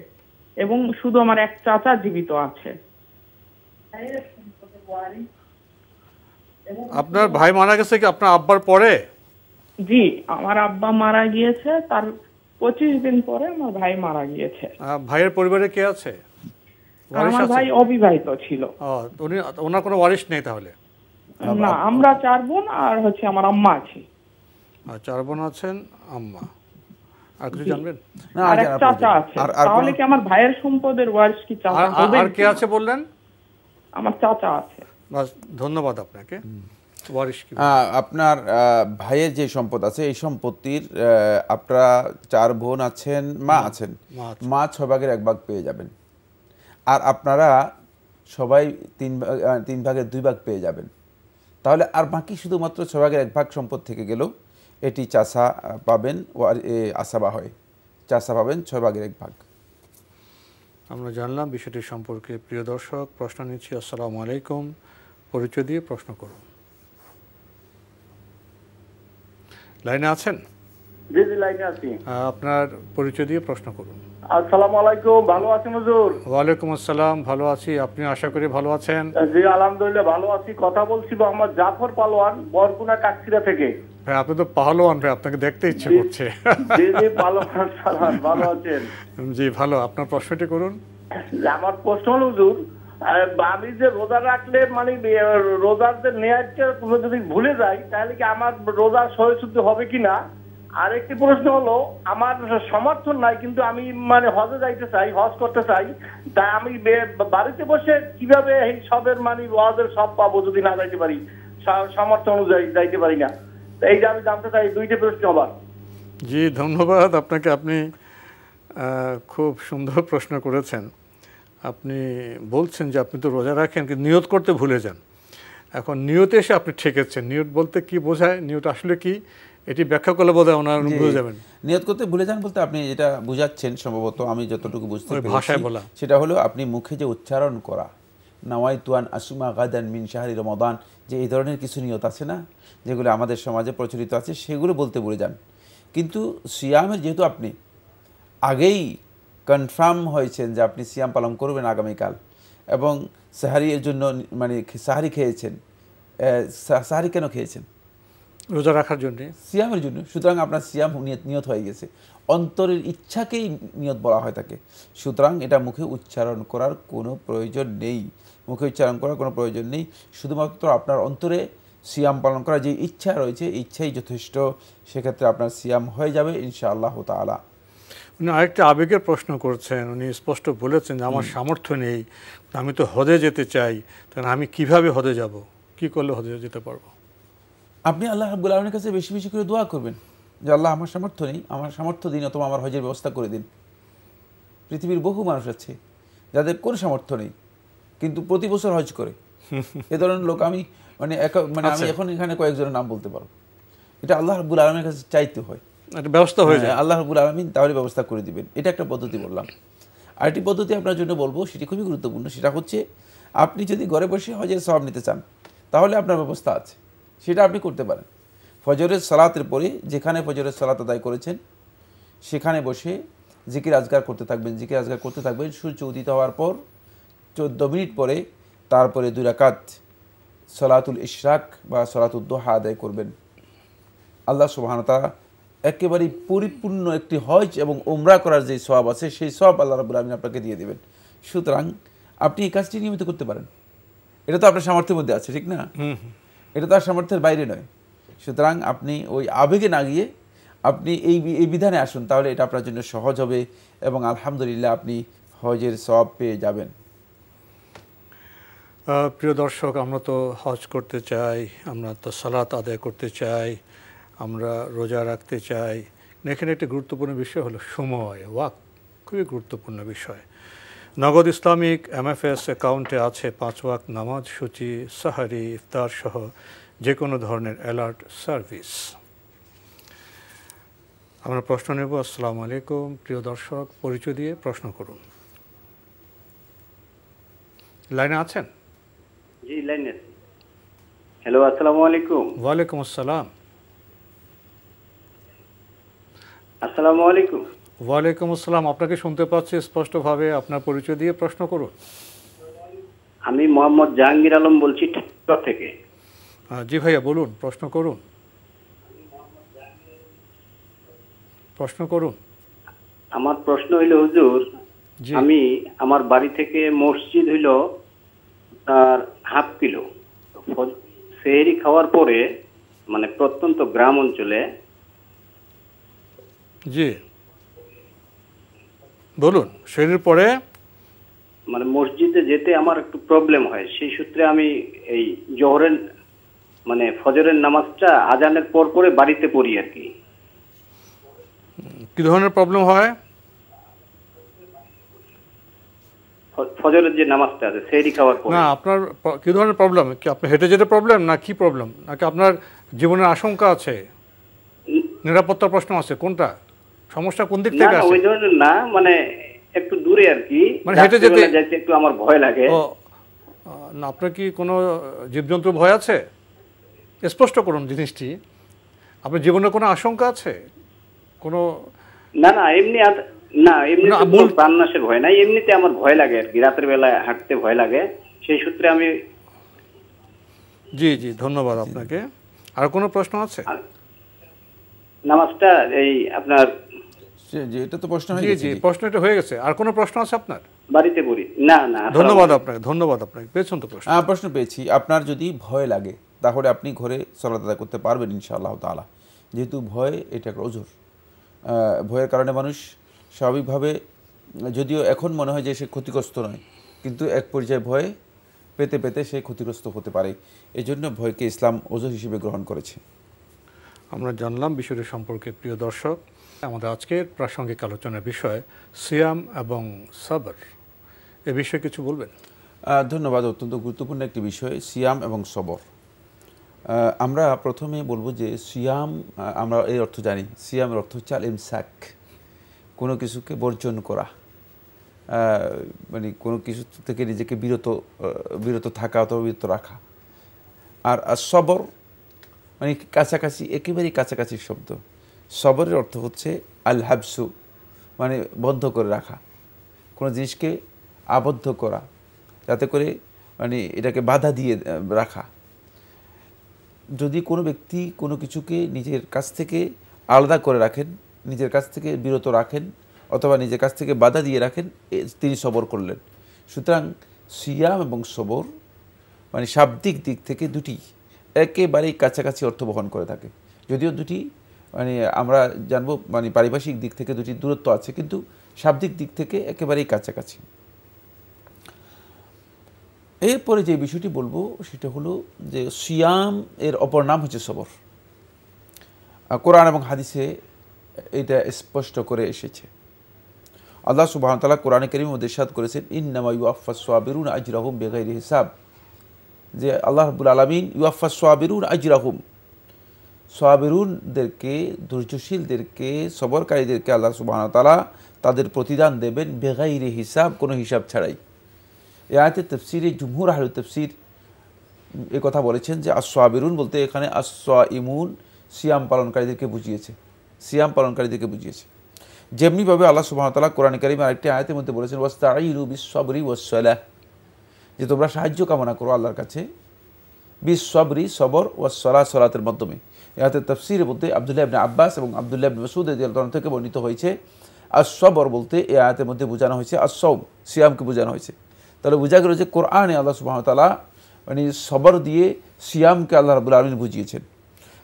এবং শুধু আমার এক চাচা জীবিত আছে। আপনার ভাই মারা গেছে কি আপনার আব্বার পরে? জি, আমার আব্বা মারা গিয়েছে, তার 25 দিন পরে আমার ভাই মারা গিয়েছে। ভাইয়ের পরিবারে কে আছে? আমার ভাই অবিবাহিত ছিল। ওনার কোনো ওয়ারিশ নেই তাহলে? না, আমরা 4 বোন আর হচ্ছে আমার আম্মা আছে। 4 বোন আছেন, আম্মা, আর কিছু জানবেন? না, আর এক চাচা আছে। তাহলে কি আমার ভাইয়ের সম্পদের ওয়ারিশ কি চাচা হবে? আর কে আছে বললেন? আমার চাচা আছে। বাস, ধন্যবাদ আপনাকে। ওয়ারিশ কি? আপনার ভাইয়ের যে সম্পদ আছে, এই সম্পত্তির আপনারা 4 বোন আছেন, মা আছেন, মা 6 ভাগের 1 ভাগ পেয়ে যাবেন। আর আপনারা সবাই 3 ভাগের 2 ভাগ পেয়ে যাবেন। তাহলে আর বাকি শুধুমাত্র 6/1 সম্পদ থেকে গেল, এটি চাষা পাবেন ও আসাবা হয়, চাষা পাবেন 6/1। আমরা জানলাম বিষয়টি সম্পর্কে। প্রিয় দর্শক, প্রশ্ন নিচ্ছি। আসসালামু আলাইকুম, পরিচয় দিয়ে প্রশ্ন করুন। লাইনে আছেন? জি জি, লাইনে আছি। আপনার পরিচয় দিয়ে প্রশ্ন করুন। আসসালামু আলাইকুম, ভালো আছেন হুজুর? ওয়ালাইকুম আসসালাম, ভালো আছি। আপনি আশা করি ভালো আছেন? জি আলহামদুলিল্লাহ ভালো আছি। কথা বলছি মোহাম্মদ জাফর পালোয়ান, বরগুনা কাকচিরা থেকে। ভাই আপনি তো পাহলোয়ান, ভাই আপনাকে দেখতে ইচ্ছে করছে। জি জি, পালোয়ান সালাম, ভালো আছেন? জি ভালো। আপনার প্রশ্নটি করুন। আমার প্রশ্ন হল হুজুর, আমি যে রোজা রাখলে মানে রোজার যে নেয়াজটা যদি ভুলে যাই তাহলে কি আমার রোজা সহ্য হবে কিনা? আরেকটি প্রশ্ন হলো, আমার সমর্থন নাই কিন্তু আমি মানে হজে যাইতে চাই, হজ করতে চাই, তাই আমি বাড়িতে বসে কিভাবে এই সবের মানে হজের সব পাবো যদি না যাইতে পারি, সমর্থন অনুযায়ী যাইতে পারি না? এই যে আমি জানতে চাই, দুইটা প্রশ্ন আবার। জি ধন্যবাদ আপনাকে। আপনি খুব সুন্দর প্রশ্ন করেছেন। আপনি বলছেন যে আপনি তো রোজা রাখেন কিন্তু নিয়ত করতে ভুলে যান। এখন নিয়তে এসে আপনি ঠেকেছেন। নিয়ত বলতে কি বোঝায়, নিয়ত আসলে কি, এটি ব্যাখ্যা করলে বোধহয় ওনার বুঝে যাবেন। নিয়ত করতে ভুলে যান বলতে আপনি যেটা বুঝাচ্ছেন সম্ভবত, আমি যতটুকু বুঝতে পেরেছি ভাষায় বলা, সেটা হলো আপনি মুখে যে উচ্চারণ করা, নাওয়াইতু আন আসুমা গাদান মিন শাহরি রমাদান, যে এই ধরনের কিছু নিয়ত আছে না যেগুলো আমাদের সমাজে প্রচলিত আছে, সেগুলো বলতে ভুলে যান। কিন্তু সিয়ামের যেহেতু আপনি আগেই কনফার্ম হয়েছেন যে আপনি সিয়াম পালন করবেন আগামীকাল, এবং সাহারির জন্য মানে সাহারি খেয়েছেন, সাহারি কেন খেয়েছেন? রোজা রাখার জন্য, সিয়ামের জন্য। সুতরাং আপনার সিয়াম নিয়ত হয়ে গেছে, অন্তরের ইচ্ছাকেই নিয়ত বলা হয় থাকে। সুতরাং এটা মুখে উচ্চারণ করার কোনো প্রয়োজন নেই, মুখে উচ্চারণ করার কোনো প্রয়োজন নেই। শুধুমাত্র আপনার অন্তরে সিয়াম পালন করার যে ইচ্ছা রয়েছে, ইচ্ছাই যথেষ্ট। সেক্ষেত্রে আপনার সিয়াম হয়ে যাবে ইনশাআল্লাহ তাআলা। উনি আরেকটা আবেগের প্রশ্ন করছেন। উনি স্পষ্ট বলেছেন যে আমার সামর্থ্য নেই, আমি তো হজে যেতে চাই, তাহলে আমি কিভাবে হজে যাব, কি করলে হজে যেতে পারবো? আপনি আল্লাহ রাব্বুল আলামিনের কাছে বেশি বেশি করে দোয়া করবেন যে আল্লাহ আমার সামর্থ্য নেই, আমার সামর্থ্য দিন, অথবা আমার হজের ব্যবস্থা করে দিন। পৃথিবীর বহু মানুষ আছে যাদের কোনো সামর্থ্য নেই কিন্তু প্রতি বছর হজ করে। এ ধরনের লোক আমি আমি এখন এখানে কয়েকজনের নাম বলতে পারবো। এটা আল্লাহ রাব্বুল আলামিনের কাছে চাইতে হয়, ব্যবস্থা হয়ে যায়, আল্লাহ রাব্বুল আলামিন তাহলে ব্যবস্থা করে দিবেন। এটা একটা পদ্ধতি বললাম। আরেকটি পদ্ধতি আপনার জন্য বলবো, সেটি খুবই গুরুত্বপূর্ণ। সেটা হচ্ছে, আপনি যদি ঘরে বসে হজের সওয়াব নিতে চান তাহলে আপনার ব্যবস্থা আছে, সেটা আপনি করতে পারেন। ফজরের সালাতের পরে যেখানে ফজরের সালাত আদায় করেছেন সেখানে বসে জিকির আজগার করতে থাকবেন, জিকির আজগার করতে থাকবেন। সূর্য উদিত হওয়ার পর 14 মিনিট পরে তারপরে 2 রাকাত সালাতুল ইশরাক বা সালাতুদ দুহা আদায় করবেন। আল্লাহ সুবহানাহু ওয়া তাআলা একেবারেই পরিপূর্ণ একটি হজ এবং উমরা করার যে সওয়াব আছে, সেই সওয়াব আল্লাহ রাব্বুল আলামিন আপনাকে দিয়ে দেবেন। সুতরাং আপনি এই কাজটি নিয়মিত করতে পারেন। এটা তো আপনার সামর্থ্যের মধ্যে আছে, ঠিক না? এটা তো আর সামর্থ্যের বাইরে নয়। সুতরাং আপনি ওই আবেগে না গিয়ে আপনি এই বিধানে আসুন, তাহলে এটা আপনার জন্য সহজ হবে এবং আলহামদুলিল্লাহ আপনি হজের সওয়াব পেয়ে যাবেন। প্রিয় দর্শক, আমরা তো হজ করতে চাই, আমরা তো সালাত আদায় করতে চাই, আমরা রোজা রাখতে চাই। এখানে একটি গুরুত্বপূর্ণ বিষয় হলো সময়, ওয়াক্ত, খুবই গুরুত্বপূর্ণ বিষয়। নগদ ইসলামিক MFS অ্যাকাউন্টে আছে 5 ওয়াক্ত নামাজ সূচি, সাহারি, ইফতার সহ যে কোনো ধরনের অ্যালার্ট সার্ভিস। আমরা প্রশ্ন নেব। আসসালামু আলাইকুম, প্রিয় দর্শক, পরিচয় দিয়ে প্রশ্ন করুন। লাইনে আছেন? জি লাইনে আছি। হ্যালো, আসসালামু আলাইকুম। ওয়ালাইকুম আসসালাম। আসসালামু আলাইকুম। ওয়ালাইকুম আসসালাম। আপনাকে শুনতে পাচ্ছি স্পষ্টভাবে। আপনার পরিচয় দিয়ে প্রশ্ন করুন। আমি মোহাম্মদ জাহাঙ্গীর আলম বলছি ঠাকুরগাঁও থেকে। জি ভাইয়া বলুন, প্রশ্ন করুন, প্রশ্ন করুন। আমার প্রশ্ন হইল হুজুর, আমি আমার বাড়ি থেকে মসজিদ হইল আর হাফ কিলো, সেহরি খাওয়ার পরে মানে প্রত্যন্ত গ্রাম অঞ্চলে। জি বলুন। সেহরির পরে মানে মসজিদে যেতে আমার একটু প্রবলেম হয়, সেই সূত্রে আমি এই জোহরের মানে ফজরের নামাজটা আজানের পর পরে বাড়িতে পড়ি আর কি। কি ধরনের প্রবলেম হয়? ফজরের যে নামাজটা আছে সেহরি খাওয়ার পরে। না, আপনার কি ধরনের প্রবলেম? কি আপনি হেঁটে যেতে প্রবলেম, না কি প্রবলেম, নাকি আপনার জীবনের আশঙ্কা আছে, নিরাপত্তার প্রশ্ন আছে, কোনটা সমস্যা, কোন দিক থেকে না, আছে? ওই ধরনের না, মানে একটু দূরে আর কি, মানে হেঁটে যেতে একটু আমার ভয় লাগে। না, আপনার কি কোনো জীবজন্তু ভয় আছে? স্পষ্ট করুন জিনিসটি। আপনার জীবনের কোনো আশঙ্কা আছে? কোনো না না, এমনি না, এমনি প্রাণনাশের ভয় নাই, এমনিতে আমার ভয় লাগে আর কি, রাতের বেলায় হাঁটতে ভয় লাগে, সেই সূত্রে আমি। জি জি, ধন্যবাদ আপনাকে। আর কোনো প্রশ্ন আছে? নামাজটা এই আপনার এটা তো প্রশ্ন হয়ে গেছে। জি, প্রশ্নটা হয়ে গেছে। আর কোনো প্রশ্ন আছে আপনার? বাড়িতে পড়ি। না না, ধন্যবাদ আপনাকে, ধন্যবাদ আপনাকে। পেয়েছেন তো প্রশ্ন? প্রশ্ন পেয়েছি। আপনার যদি ভয় লাগে তাহলে আপনি ঘরে সালাত আদায় করতে পারবেন ইনশাআল্লাহ তাআলা, যেহেতু ভয় এটা একটা ওজর। ভয়ের কারণে মানুষ স্বাভাবিকভাবে, যদিও এখন মনে হয় যে সে ক্ষতিগ্রস্ত নয়, কিন্তু এক পর্যায়ে ভয় পেতে পেতে সে ক্ষতিগ্রস্ত হতে পারে। এই জন্য ভয়কে ইসলাম ওজর হিসেবে গ্রহণ করেছে। আমরা জানলাম বিষয়টি সম্পর্কে। প্রিয় দর্শক, আমাদের আজকের প্রাসঙ্গিক আলোচনার বিষয় সিয়াম এবং সবর। এ বিষয়ে কিছু বলবেন? ধন্যবাদ। অত্যন্ত গুরুত্বপূর্ণ একটি বিষয়, সিয়াম এবং সবর। আমরা প্রথমে বলবো যে সিয়াম, আমরা এই অর্থ জানি, সিয়ামের অর্থ হচ্ছে আল ইমসাক, কোনো কিছুকে বর্জন করা, মানে কোনো কিছু থেকে নিজেকে বিরত থাকা অথবা বিরত রাখা। আর সবর মানে কাছাকাছি, একেবারেই কাছাকাছি শব্দ। সবরের অর্থ হচ্ছে আল হাবসু, মানে বদ্ধ করে রাখা, কোনো জিনিসকে আবদ্ধ করা, যাতে করে মানে এটাকে বাধা দিয়ে রাখা। যদি কোনো ব্যক্তি কোনো কিছুকে নিজের কাছ থেকে আলাদা করে রাখেন, নিজের কাছ থেকে বিরত রাখেন, অথবা নিজের কাছ থেকে বাধা দিয়ে রাখেন, তিনি সবর করলেন। সুতরাং সিয়াম এবং সবর মানে শাব্দিক দিক থেকে দুটি একেবারেই কাছাকাছি অর্থ বহন করে থাকে। যদিও দুটি মানে আমরা জানবো মানে পারিভাষিক দিক থেকে দুটি দূরত্ব আছে, কিন্তু শাব্দিক দিক থেকে একেবারেই কাছাকাছি। এরপরে যে বিষয়টি বলবো সেটা হলো যে সিয়াম এর অপর নাম হচ্ছে সবর। কোরআন এবং হাদিসে এটা স্পষ্ট করে এসেছে। আল্লাহ সুবহানাহু ওয়া তাআলা কোরআনে কারীমের মধ্যে ইরশাদ করেছেন, ইন্নামা ইউওয়াফাস সাবিরুনা আজরাহুম বিগাইরি হিসাব, যে আল্লাহ রাব্বুল আলামিন ইউওয়াফাস সাবিরুনা আজরাহুম, সাবিরুনদেরকে, ধৈর্যশীলদেরকে, সবরকারীদেরকে আল্লাহ সুবহানাহু ওয়া তাআলা তাদের প্রতিদান দেবেন বিগাইরি হিসাব, কোনো হিসাব ছাড়াই। এই আয়াতের তাফসীরে জুমহুর আহলুত তাফসীর এই কথা বলেছেন যে আস-সাবিরুন বলতে এখানে আস-সাইমুন, সিয়াম পালনকারীদেরকে বুঝিয়েছে, সিয়াম পালনকারীদেরকে বুঝিয়েছে। যেমনিভাবে আল্লাহ সুবহানাহু ওয়া তাআলা কোরআনে কারীমে আরেকটি আয়াতের মধ্যে বলেছেন ওয়াস্তাঈনু বিস-সাবরি ওয়াস-সালাহ, যে তোমরা সাহায্য কামনা করো আল্লাহর কাছে বিস-সাবরি, সবর, ওয়াস-সালাহ, সালাতের মাধ্যমে। এই আয়াতের তাফসীরের মধ্যে আব্দুল্লাহ ইবনে আব্বাস এবং আব্দুল্লাহ ইবনে মাসউদ রাদিয়াল্লাহু আনহু থেকে বর্ণিত হয়েছে আস-সবর বলতে এই আয়াতের মধ্যে বোঝানো হয়েছে আস-সাওম, সিয়ামকে বোঝানো হয়েছে। তাহলে বোঝা গেল যে কোরআনে আল্লাহ সুবহানাহু ওয়া তাআলা মানে সবর দিয়ে সিয়ামকে আল্লাহ রাব্বুল আলামিন বুঝিয়েছেন।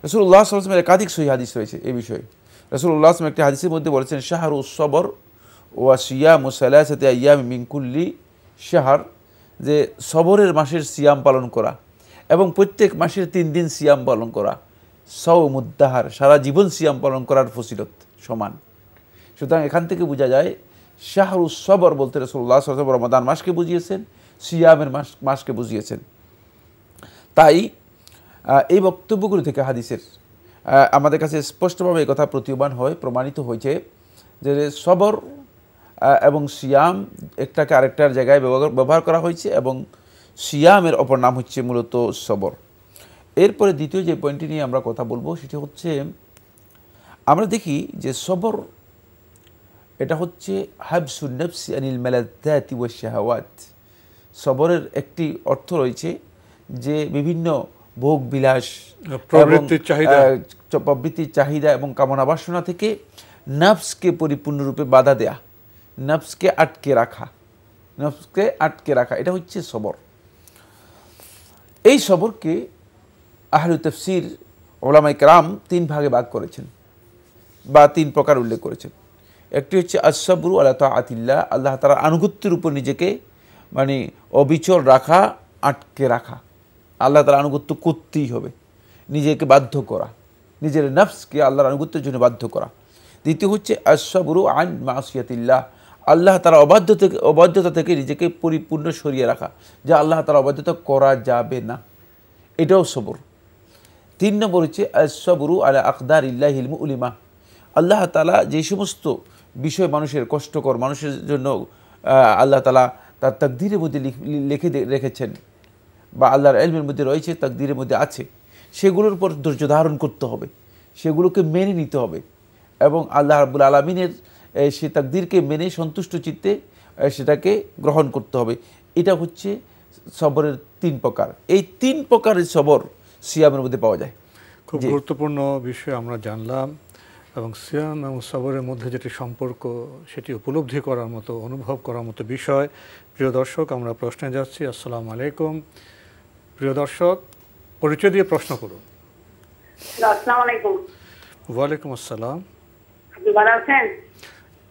রাসূলুল্লাহ সাল্লাল্লাহু আলাইহি ওয়াসাল্লামের একাধিক সহিহ হাদিস রয়েছে এই বিষয়ে। রাসূলুল্লাহ সাল্লাল্লাহু আলাইহি ওয়াসাল্লাম একটি হাদিসের মধ্যে বলেছেন শাহরুস সবর ওয়া সিয়ামু সালাসাতি আইয়াম মিন কুল্লি শাহর, যে সবরের মাসের সিয়াম পালন করা এবং প্রত্যেক মাসের 3 দিন সিয়াম পালন করা সাওমুদ্দাহার, সারা জীবন সিয়াম পালন করার ফজিলত সমান। সুতরাং এখান থেকে বোঝা যায় শাহরুস সবর বলতে রাসূলুল্লাহ সাল্লাল্লাহু আলাইহি ওয়াসাল্লাম রমাদান মাসকে বুঝিয়েছেন, সিয়ামের মাসকে বুঝিয়েছেন। তাই এই বক্তব্যগুলো থেকে হাদিসের আমাদের কাছে স্পষ্টভাবে এই কথা প্রতীয়মান হয়, প্রমাণিত হয়েছে যে সবর এবং সিয়াম একটাকে আরেকটার জায়গায় ব্যবহার করা হয়েছে এবং সিয়ামের অপর নাম হচ্ছে মূলত সবর। এরপরে দ্বিতীয় যে পয়েন্টটি নিয়ে আমরা কথা বলবো সেটা হচ্ছে, আমরা দেখি যে সবর এটা হচ্ছে হাবসুন নাফসি আনিল মালাদ্দাতি ওয়াশ শাহাওয়াত। সবরের একটি অর্থ রয়েছে যে বিভিন্ন ভোগ বিলাস, প্রবৃত্তির চাহিদা এবং কামনা বাসনা থেকে নফসকে পরিপূর্ণরূপে বাধা দেয়া, নফসকে আটকে রাখা, এটা হচ্ছে সবর। এই সবরকে আহলুত তাফসীর উলামায়ে কেরাম 3 ভাগে ভাগ করেছেন বা 3 প্রকার উল্লেখ করেছেন। একটি হচ্ছে আস-সাবরু আলা তাআতিল্লাহ, আল্লাহ তাআলার আনুগত্যের উপর নিজেকে মানে অবিচল রাখা, আটকে রাখা, আল্লাহ তাআলার আনুগত্য করতেই হবে, নিজেকে বাধ্য করা, নিজের নফসকে আল্লাহর আনুগত্যের জন্য বাধ্য করা। দ্বিতীয় হচ্ছে আস-সাবরু আন মাসিয়াতিল্লাহ, আল্লাহ তাআলা অবাধ্যতা থেকে নিজেকে পরিপূর্ণ সরিয়ে রাখা, যে আল্লাহ তাআলা অবাধ্যতা করা যাবে না, এটাও সবর। 3 নম্বর হচ্ছে আস-সাবরু আলা আকদারিল্লাহিল মুলিমা, আল্লাহ তাআলা যে সমস্ত বিষয় মানুষের কষ্টকর, মানুষের জন্য আল্লাহ তাআলা তার তাকদীরের মধ্যে লিখে রেখেছেন বা আল্লাহর ইলমের মধ্যে রয়েছে, তাকদীরের মধ্যে আছে, সেগুলোর উপর ধৈর্য ধারণ করতে হবে, সেগুলোকে মেনে নিতে হবে এবং আল্লাহ রাব্বুল আলামিনের সে তাকদীরকে মেনে সন্তুষ্ট চিত্তে সেটাকে গ্রহণ করতে হবে। এটা হচ্ছে সবরের 3 প্রকার। এই 3 প্রকারের সবর সিয়ামের মধ্যে পাওয়া যায়। খুব গুরুত্বপূর্ণ বিষয় আমরা জানলাম এবং সিয়াম এবং সবরের মধ্যে যেটি সম্পর্ক সেটি উপলব্ধি করার মতো, অনুভব করার মতো বিষয়। প্রিয় দর্শক, আমরা প্রশ্নে যাচ্ছি। আসসালামু আলাইকুম। প্রিয় দর্শক, পরিচয় দিয়ে প্রশ্ন করুন। আসসালামু আলাইকুম। ওয়ালাইকুম আসসালাম। আপনি ভালো আছেন?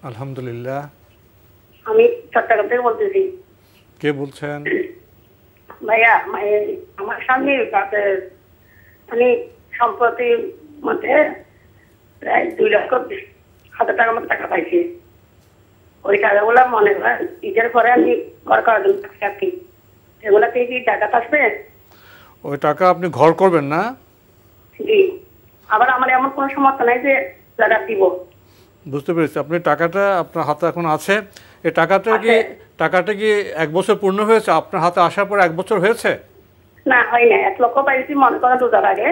আলহামদুলিল্লাহ। আমি চট্টগ্রাম থেকে বলতেছি। কে বলছেন? ভাইয়া, আমার স্বামী মানে সম্প্রতি মধ্যে প্রায় 2,00,000 টাকার মতো টাকা পাইছি। ওই টাকাগুলো মনে হয় ঈদের পরে আমি ঘর করার জন্য থাকি, এগুলা থেকে কি টাকা আসবে? ওই টাকা আপনি ঘর করবেন না? জি। আবার আমার এমন কোনো সমর্থ নাই যে টাকা দিব। বুঝতে পেরেছি। আপনি টাকাটা আপনার হাতে এখন আছে, এই টাকাটা কি 1 বছর পূর্ণ হয়েছে? আপনার হাতে আসার পর 1 বছর হয়েছে? না, হয় না। 1 লক্ষ পাইছি মনে করেন রোজার আগে,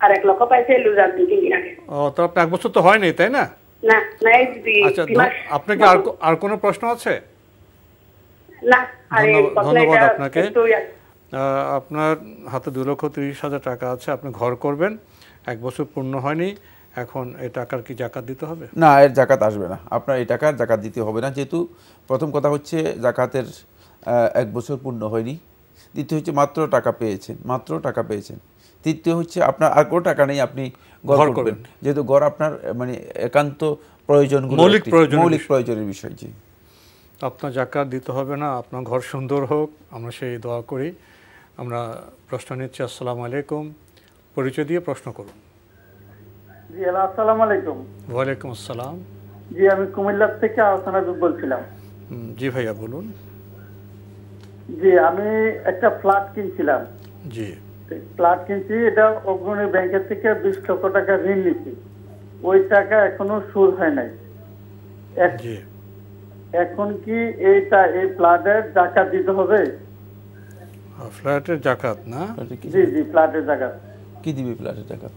আর 1 লক্ষ পাইছি রোজার 2-3 দিন আগে। ও, তো আপনার 1 বছর তো হয়নি, তাই না? না না। আচ্ছা, আপনার কি আর কোনো প্রশ্ন আছে? না। ধন্যবাদ আপনাকে। আপনার হাতে 2,30,000 টাকা আছে, আপনি ঘর করবেন, 1 বছর পূর্ণ হয়নি, এখন এই টাকার কি জাকাত দিতে হবে? না, এর জাকাত আসবে না। আপনার এই টাকার জাকাত দিতে হবে না, যেহেতু প্রথম কথা হচ্ছে জাকাতের 1 বছর পূর্ণ হয়নি। দ্বিতীয় হচ্ছে মাত্র টাকা পেয়েছেন। তৃতীয় হচ্ছে আপনার আর কোনো টাকা নেই, আপনি ঘর করবেন, যেহেতু ঘর আপনার মানে একান্ত প্রয়োজনগুলো, মৌলিক প্রয়োজনের বিষয়। জি, আপনার জাকাত দিতে হবে না, আপনার ঘর সুন্দর হোক, আমরা সেই দোয়া করি। আমরা প্রশ্ন নিচ্ছি। আসসালামু আলাইকুম। পরিচয় দিয়ে প্রশ্ন করুন। জি, আসসালামু আলাইকুম। ওয়ালাইকুম আসসালাম। জি, আমি কুমিল্লা থেকে আলোচনা বলছিলাম। জি ভাইয়া, বলুন। জি, আমি একটা ফ্ল্যাট কিনছিলাম। জি, ফ্ল্যাট কিনছি, এটা অগ্রণী ব্যাংকের থেকে 20 লক্ষ টাকা ঋণ নিচ্ছি। ওই টাকা এখনো শোধ হয় নাই। এখন কি এই ফ্ল্যাটের জাকাত দিতে হবে? ফ্ল্যাটের জাকাত না? জি জি, ফ্ল্যাটের জাকাত। কি দিবে ফ্ল্যাটের জাকাত?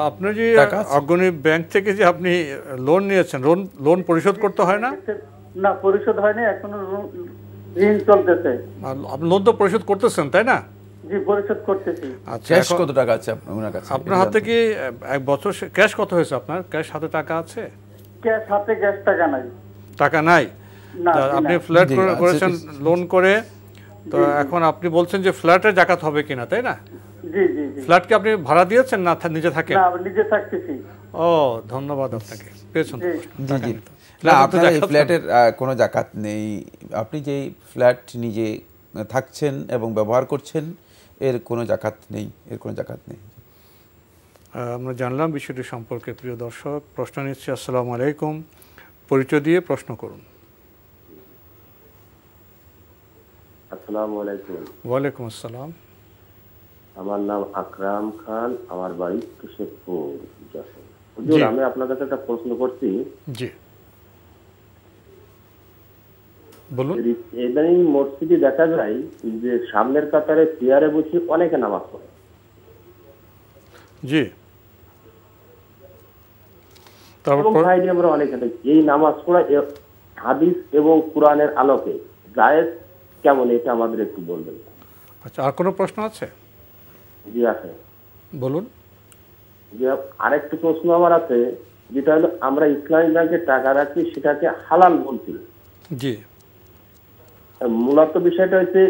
আপনি যে অগ্রণী ব্যাংক থেকে যে আপনি লোন নিয়েছেন, লোন পরিশোধ করতে হয় না? না, পরিশোধ হয়নি, এখনো ঋণ চলতেছে। আপনি লোন তো পরিশোধ করতেছেন, তাই না? জি, পরিশোধ করতেছি। আচ্ছা, ক্যাশ কত টাকা আছে আপনার কাছে? আপনার হাতে কি 1 বছর ক্যাশ কত হয়েছে? আপনার ক্যাশ হাতে টাকা আছে? ক্যাশ হাতে টাকা নাই। টাকা নাই? আপনি ফ্ল্যাট করেছেন লোন করে, তো এখন আপনি বলছেন যে ফ্ল্যাটের জাকাত হবে কিনা, তাই না? জি জি জি। ফ্ল্যাট কি আপনি ভাড়া দিয়েছেন না নিজে থাকেন? না, নিজে থাকতেছি। ও, ধন্যবাদ আপনাকে। পেয়েছেন? জি জি। না, আপনার এই ফ্ল্যাটের কোনো জাকাত নেই। আপনি যে ফ্ল্যাট নিজে থাকছেন এবং ব্যবহার করছেন, এর কোনো জাকাত নেই, আমরা জানলাম বিষয়টি সম্পর্কে। প্রিয় দর্শক, প্রশ্ন নিচ্ছি। আসসালামু আলাইকুম। পরিচয় দিয়ে প্রশ্ন করুন। আসসালামু আলাইকুম। ওয়ালাইকুম আসসালাম। আমার নাম আকরাম খান, আমার বাড়ি কেশবপুর, যশোর। হুজুর, আমি আপনার কাছে একটা প্রশ্ন করছি। জি, বলুন। ইদানিং মসজিদে দেখা যায় যে সামনের কাতারে চেয়ারে বসে অনেকে নামাজ পড়ে। জি, আমরা অনেকে এই নামাজ পড়া হাদিস এবং কোরআনের আলোকে জায়েজ কেমন, এটা আমাদের একটু বলবেন। আচ্ছা, আর কোনো প্রশ্ন আছে? জি আছে, বলুন। যে আরেকটা প্রশ্ন আমার আছে, যেটা হলো আমরা ইসলামী ব্যাংকে টাকা রাখি, সেটাকে হালাল বলছি। জি, মূলত বিষয়টা হচ্ছে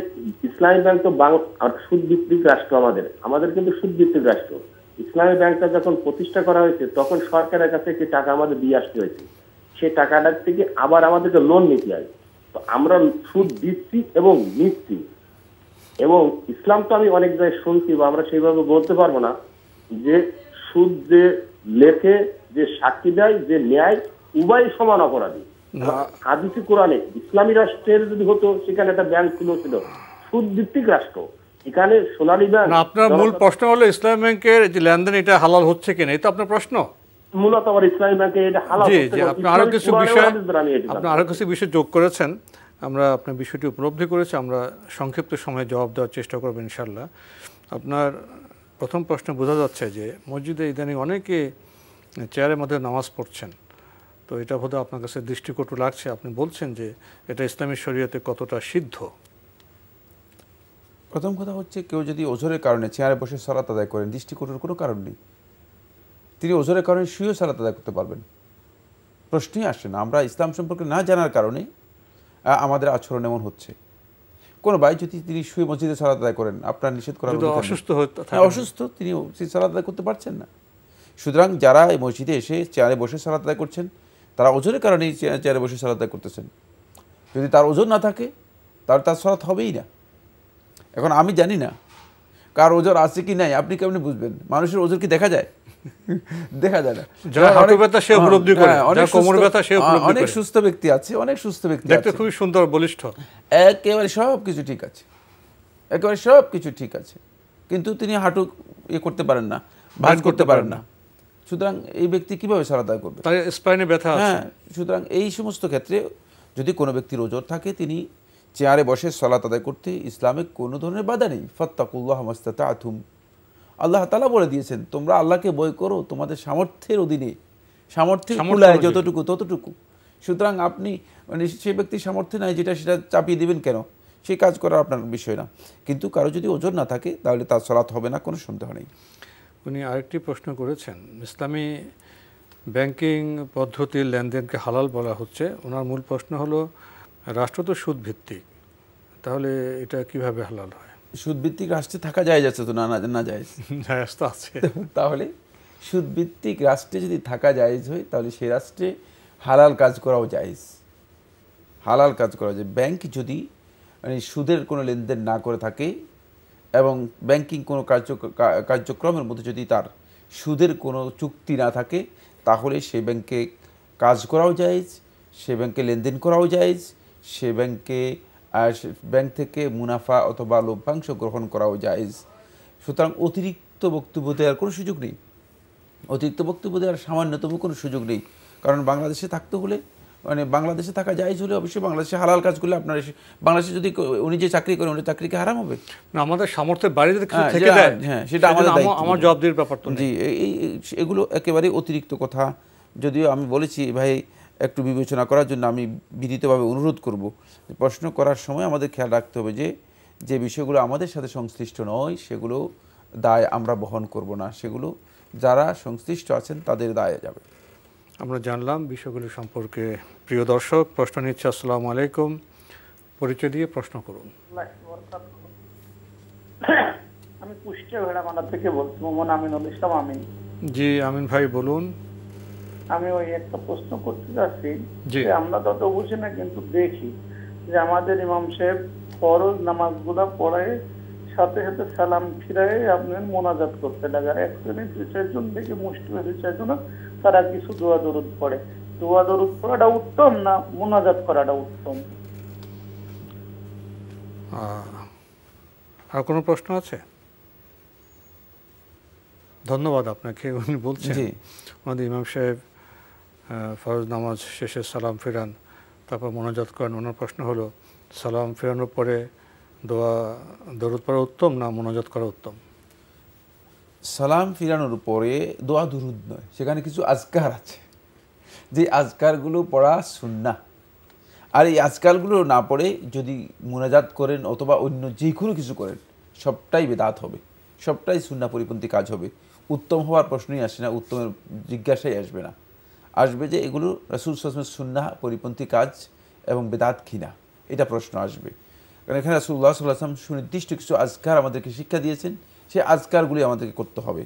ইসলামী ব্যাংক তো সুদ ভিত্তিক রাষ্ট্র, আমাদের কিন্তু সুদ ভিত্তিক রাষ্ট্র। ইসলামী ব্যাংকটা যখন প্রতিষ্ঠা করা হয়েছে, তখন সরকারের কাছে একটি টাকা আমাদের দিয়ে আসতে হয়েছে। সেই টাকাটার থেকে আবার আমাদেরকে লোন নিতে হয়। তো আমরা সুদ দিচ্ছি এবং নিচ্ছি, এবং ইসলাম তো আমি অনেক জায়গায় শুনছি, বা আমরা সেইভাবে বলতে পারবো না যে সুদ যে লেখে, যে সাক্ষী দেয়, যে ন্যায়, উভয় সমান অপরাধী। হাদিসে কোরআনে ইসলামী রাষ্ট্রের যদি হতো সেখানে একটা ব্যাংক ছিল সুদ ভিত্তিক রাষ্ট্র, এখানে সোনালী ব্যাংক। আপনার মূল প্রশ্ন হলো ইসলামী ব্যাংকের যে লেনদেন এটা হালাল হচ্ছে কিনা, এটা আপনার প্রশ্ন মূলত আমার ইসলামী ব্যাংকে এটা হালাল হচ্ছে। জি, আপনি আরো কিছু বিষয় যোগ করেছেন, আমরা আপনার বিষয়টি উপলব্ধি করেছি, আমরা সংক্ষিপ্ত সময়ে জবাব দেওয়ার চেষ্টা করব ইনশাল্লাহ। আপনার প্রথম প্রশ্নে বোঝা যাচ্ছে যে মসজিদে ইদানিং অনেকে চেয়ারের মধ্যে নামাজ পড়ছেন, তো এটা বোধহয় আপনার কাছে দৃষ্টিকটু লাগছে। আপনি বলছেন যে এটা ইসলামী শরীয়তে কতটা সিদ্ধ? প্রথম কথা হচ্ছে, কেউ যদি ওজোরের কারণে চেয়ারে বসে সালাত আদায় করেন, দৃষ্টিকটুর কোনো কারণ নেই, তিনি ওজোরের কারণে শুয়েও সালাত আদায় করতে পারবেন, প্রশ্নই আসে না। আমরা ইসলাম সম্পর্কে না জানার কারণে আমাদের আচরণ এমন হচ্ছে। কোনো ভাই যদি তিনি শুয়ে মসজিদে সালাত আদায় করেন, আপনার নিষেধ করার অসুস্থ, তিনি সালাত আদায় করতে পারছেন না। সুতরাং যারা এই মসজিদে এসে চেয়ারে বসে সালাত আদায় করছেন, তারা ওজোরের কারণেই চেয়ারে বসে সালাত আদায় করতেছেন। যদি তার ওজন না থাকে তাহলে তার সালাত হবেই না। এখন আমি জানি না কার ওজন আছে কি নাই, আপনি কেমনি বুঝবেন? মানুষের ওজন কি দেখা যায়? দেখা যায় না। অনেক সুস্থ ব্যক্তি আছে, অনেক সুস্থ ব্যক্তি আছে, খুবই সুন্দর বলিষ্ঠ, একেবারে সব কিছু ঠিক আছে, একেবারে সব কিছু ঠিক আছে, কিন্তু তিনি হাঁটু ইয়ে করতে পারেন না, ভাঁজ করতে পারেন না। সুতরাং এই ব্যক্তি কিভাবে সালাত আদায় করবে? স্পাইনে ব্যথা আছে। হ্যাঁ, সুতরাং এই সমস্ত ক্ষেত্রে যদি কোনো ব্যক্তির ওজন থাকে, তিনি চেয়ারে বসে সালাত আদায় করতে ইসলামে কোনো ধরনের বাধা নেই। ফাত্তাকুল্লাহ মাস্তাতাতুম, আল্লাহ তাআলা বলে দিয়েছেন তোমরা আল্লাহকে ভয় করো তোমাদের সামর্থ্যের অধীনে, সামর্থ্যের কুলায় যতটুকু ততটুকু। সুতরাং আপনি মানে সেই ব্যক্তির সামর্থ্য নাই যেটা সেটা চাপিয়ে দিবেন কেন? সেই কাজ করার আপনার বিষয় না। কিন্তু কারো যদি ওজন না থাকে তাহলে তার সালাত হবে না, কোনো সন্দেহ নেই। উনি আরেকটি প্রশ্ন করেছেন, ইসলামী ব্যাংকিং পদ্ধতির লেনদেনকে হালাল বলা হচ্ছে। ওনার মূল প্রশ্ন হলো, রাষ্ট্র তো সুদ ভিত্তিক, তাহলে এটা কিভাবে হালাল হয়? সুদ ভিত্তিক রাষ্ট্রে থাকা যায় যাচ্ছে তো না জায়েজ আছে। তাহলে সুদ ভিত্তিক রাষ্ট্রে যদি থাকা জায়েজ হয়, তাহলে সেই রাষ্ট্রে হালাল কাজ করাও জায়েজ, হালাল কাজ করা যায়। ব্যাংক যদি মানে সুদের কোনো লেনদেন না করে থাকে এবং ব্যাংকিং কোনো কার্যক্রমের মধ্যে যদি তার সুদের কোনো চুক্তি না থাকে, তাহলে সে ব্যাংকে কাজ করাও জায়েজ, সে ব্যাংকে লেনদেন করাও জায়েজ, সে ব্যাংক থেকে মুনাফা অথবা লভ্যাংশ গ্রহণ করাও জায়েজ। সুতরাং অতিরিক্ত বক্তব্য দেওয়ার কোনো সুযোগ নেই, অতিরিক্ত বক্তব্য দেওয়ার সামান্যতম কোনো সুযোগ নেই। কারণ বাংলাদেশে থাকতে হলে মানে বাংলাদেশে থাকা জায়েজ হলে অবশ্যই বাংলাদেশে হালাল কাজ করলে আপনার বাংলাদেশে যদি উনি যে চাকরি করেন, উনি চাকরিকে হারাম হবে না। আমাদের সামর্থ্যের বাইরে যদি কিছু থেকে যায়, হ্যাঁ সেটা আমার জবাবদিহির ব্যাপার তো। জি, এগুলো একেবারে অতিরিক্ত কথা। যদিও আমি বলেছি ভাই একটু বিবেচনা করার জন্য, আমি বিনীতভাবে অনুরোধ করব, প্রশ্ন করার সময় আমাদের খেয়াল রাখতে হবে যে বিষয়গুলো আমাদের সাথে সংশ্লিষ্ট নয় সেগুলো দায় আমরা বহন করব না, সেগুলো যারা সংশ্লিষ্ট আছেন তাদের দায়ে যাবে। আমরা জানলাম বিষয়গুলি সম্পর্কে। প্রিয় দর্শক, প্রশ্ন নিচ্ছে। আসসালামু আলাইকুম, পরিচয় দিয়ে প্রশ্ন করুন। আমি কুষ্টিয়া ভেড়ামারা থেকে বলছি, মোহাম্মদ আমিনুল ইসলাম। আমিন। জি আমিন ভাই বলুন। আমি ওই একটা প্রশ্ন করতে চাচ্ছি যে আমরা তত বুঝি না, কিন্তু দেখি যে আমাদের ইমাম সাহেব ফরজ নামাজগুলা পড়ায় সাথে সাথে সালাম ফিরায় আপনার মোনাজাত করতে লাগে। আর 1 শ্রেণীর 2-4 জন দেখি মুসলিমের 2-4 জন তারা কিছু দোয়া দরুদ পড়ে। দোয়া দরুদ পড়াটা উত্তম না মোনাজাত করাটা উত্তম? আর কোনো প্রশ্ন আছে? ধন্যবাদ আপনাকে। উনি বলছেন আমাদের ইমাম সাহেব ফরজ নামাজ শেষে সালাম ফেরান, তারপর মোনাজাত করেন। ওনার প্রশ্ন হলো, সালাম ফেরানোর পরে দোয়া দরুদ পড়া উত্তম না মোনাজাত করা উত্তম? সালাম ফিরানোর পরে দোয়া দরুদ নয়, সেখানে কিছু আজকার আছে, যে আজকারগুলো পড়া সুন্নাহ। আর এই আজকারগুলো না পড়ে যদি মোনাজাত করেন অথবা অন্য যে কোনো কিছু করেন, সবটাই বেদাত হবে, সবটাই সুন্নাহ পরিপন্থী কাজ হবে। উত্তম হওয়ার প্রশ্নই আসে না, উত্তমের জিজ্ঞাসাই আসবে না। আসবে যে এগুলো রাসূল সাল্লাল্লাহু আলাইহি ওয়াসাল্লামের সুন্নাহ পরিপন্থী কাজ এবং বেদাত কিনা, এটা প্রশ্ন আসবে। কারণ এখানে রাসূলুল্লাহ সাল্লাল্লাহু আলাইহি ওয়াসাল্লাম সুনির্দিষ্ট কিছু আজকার আমাদেরকে শিক্ষা দিয়েছেন, সেই আজকারগুলি আমাদেরকে করতে হবে।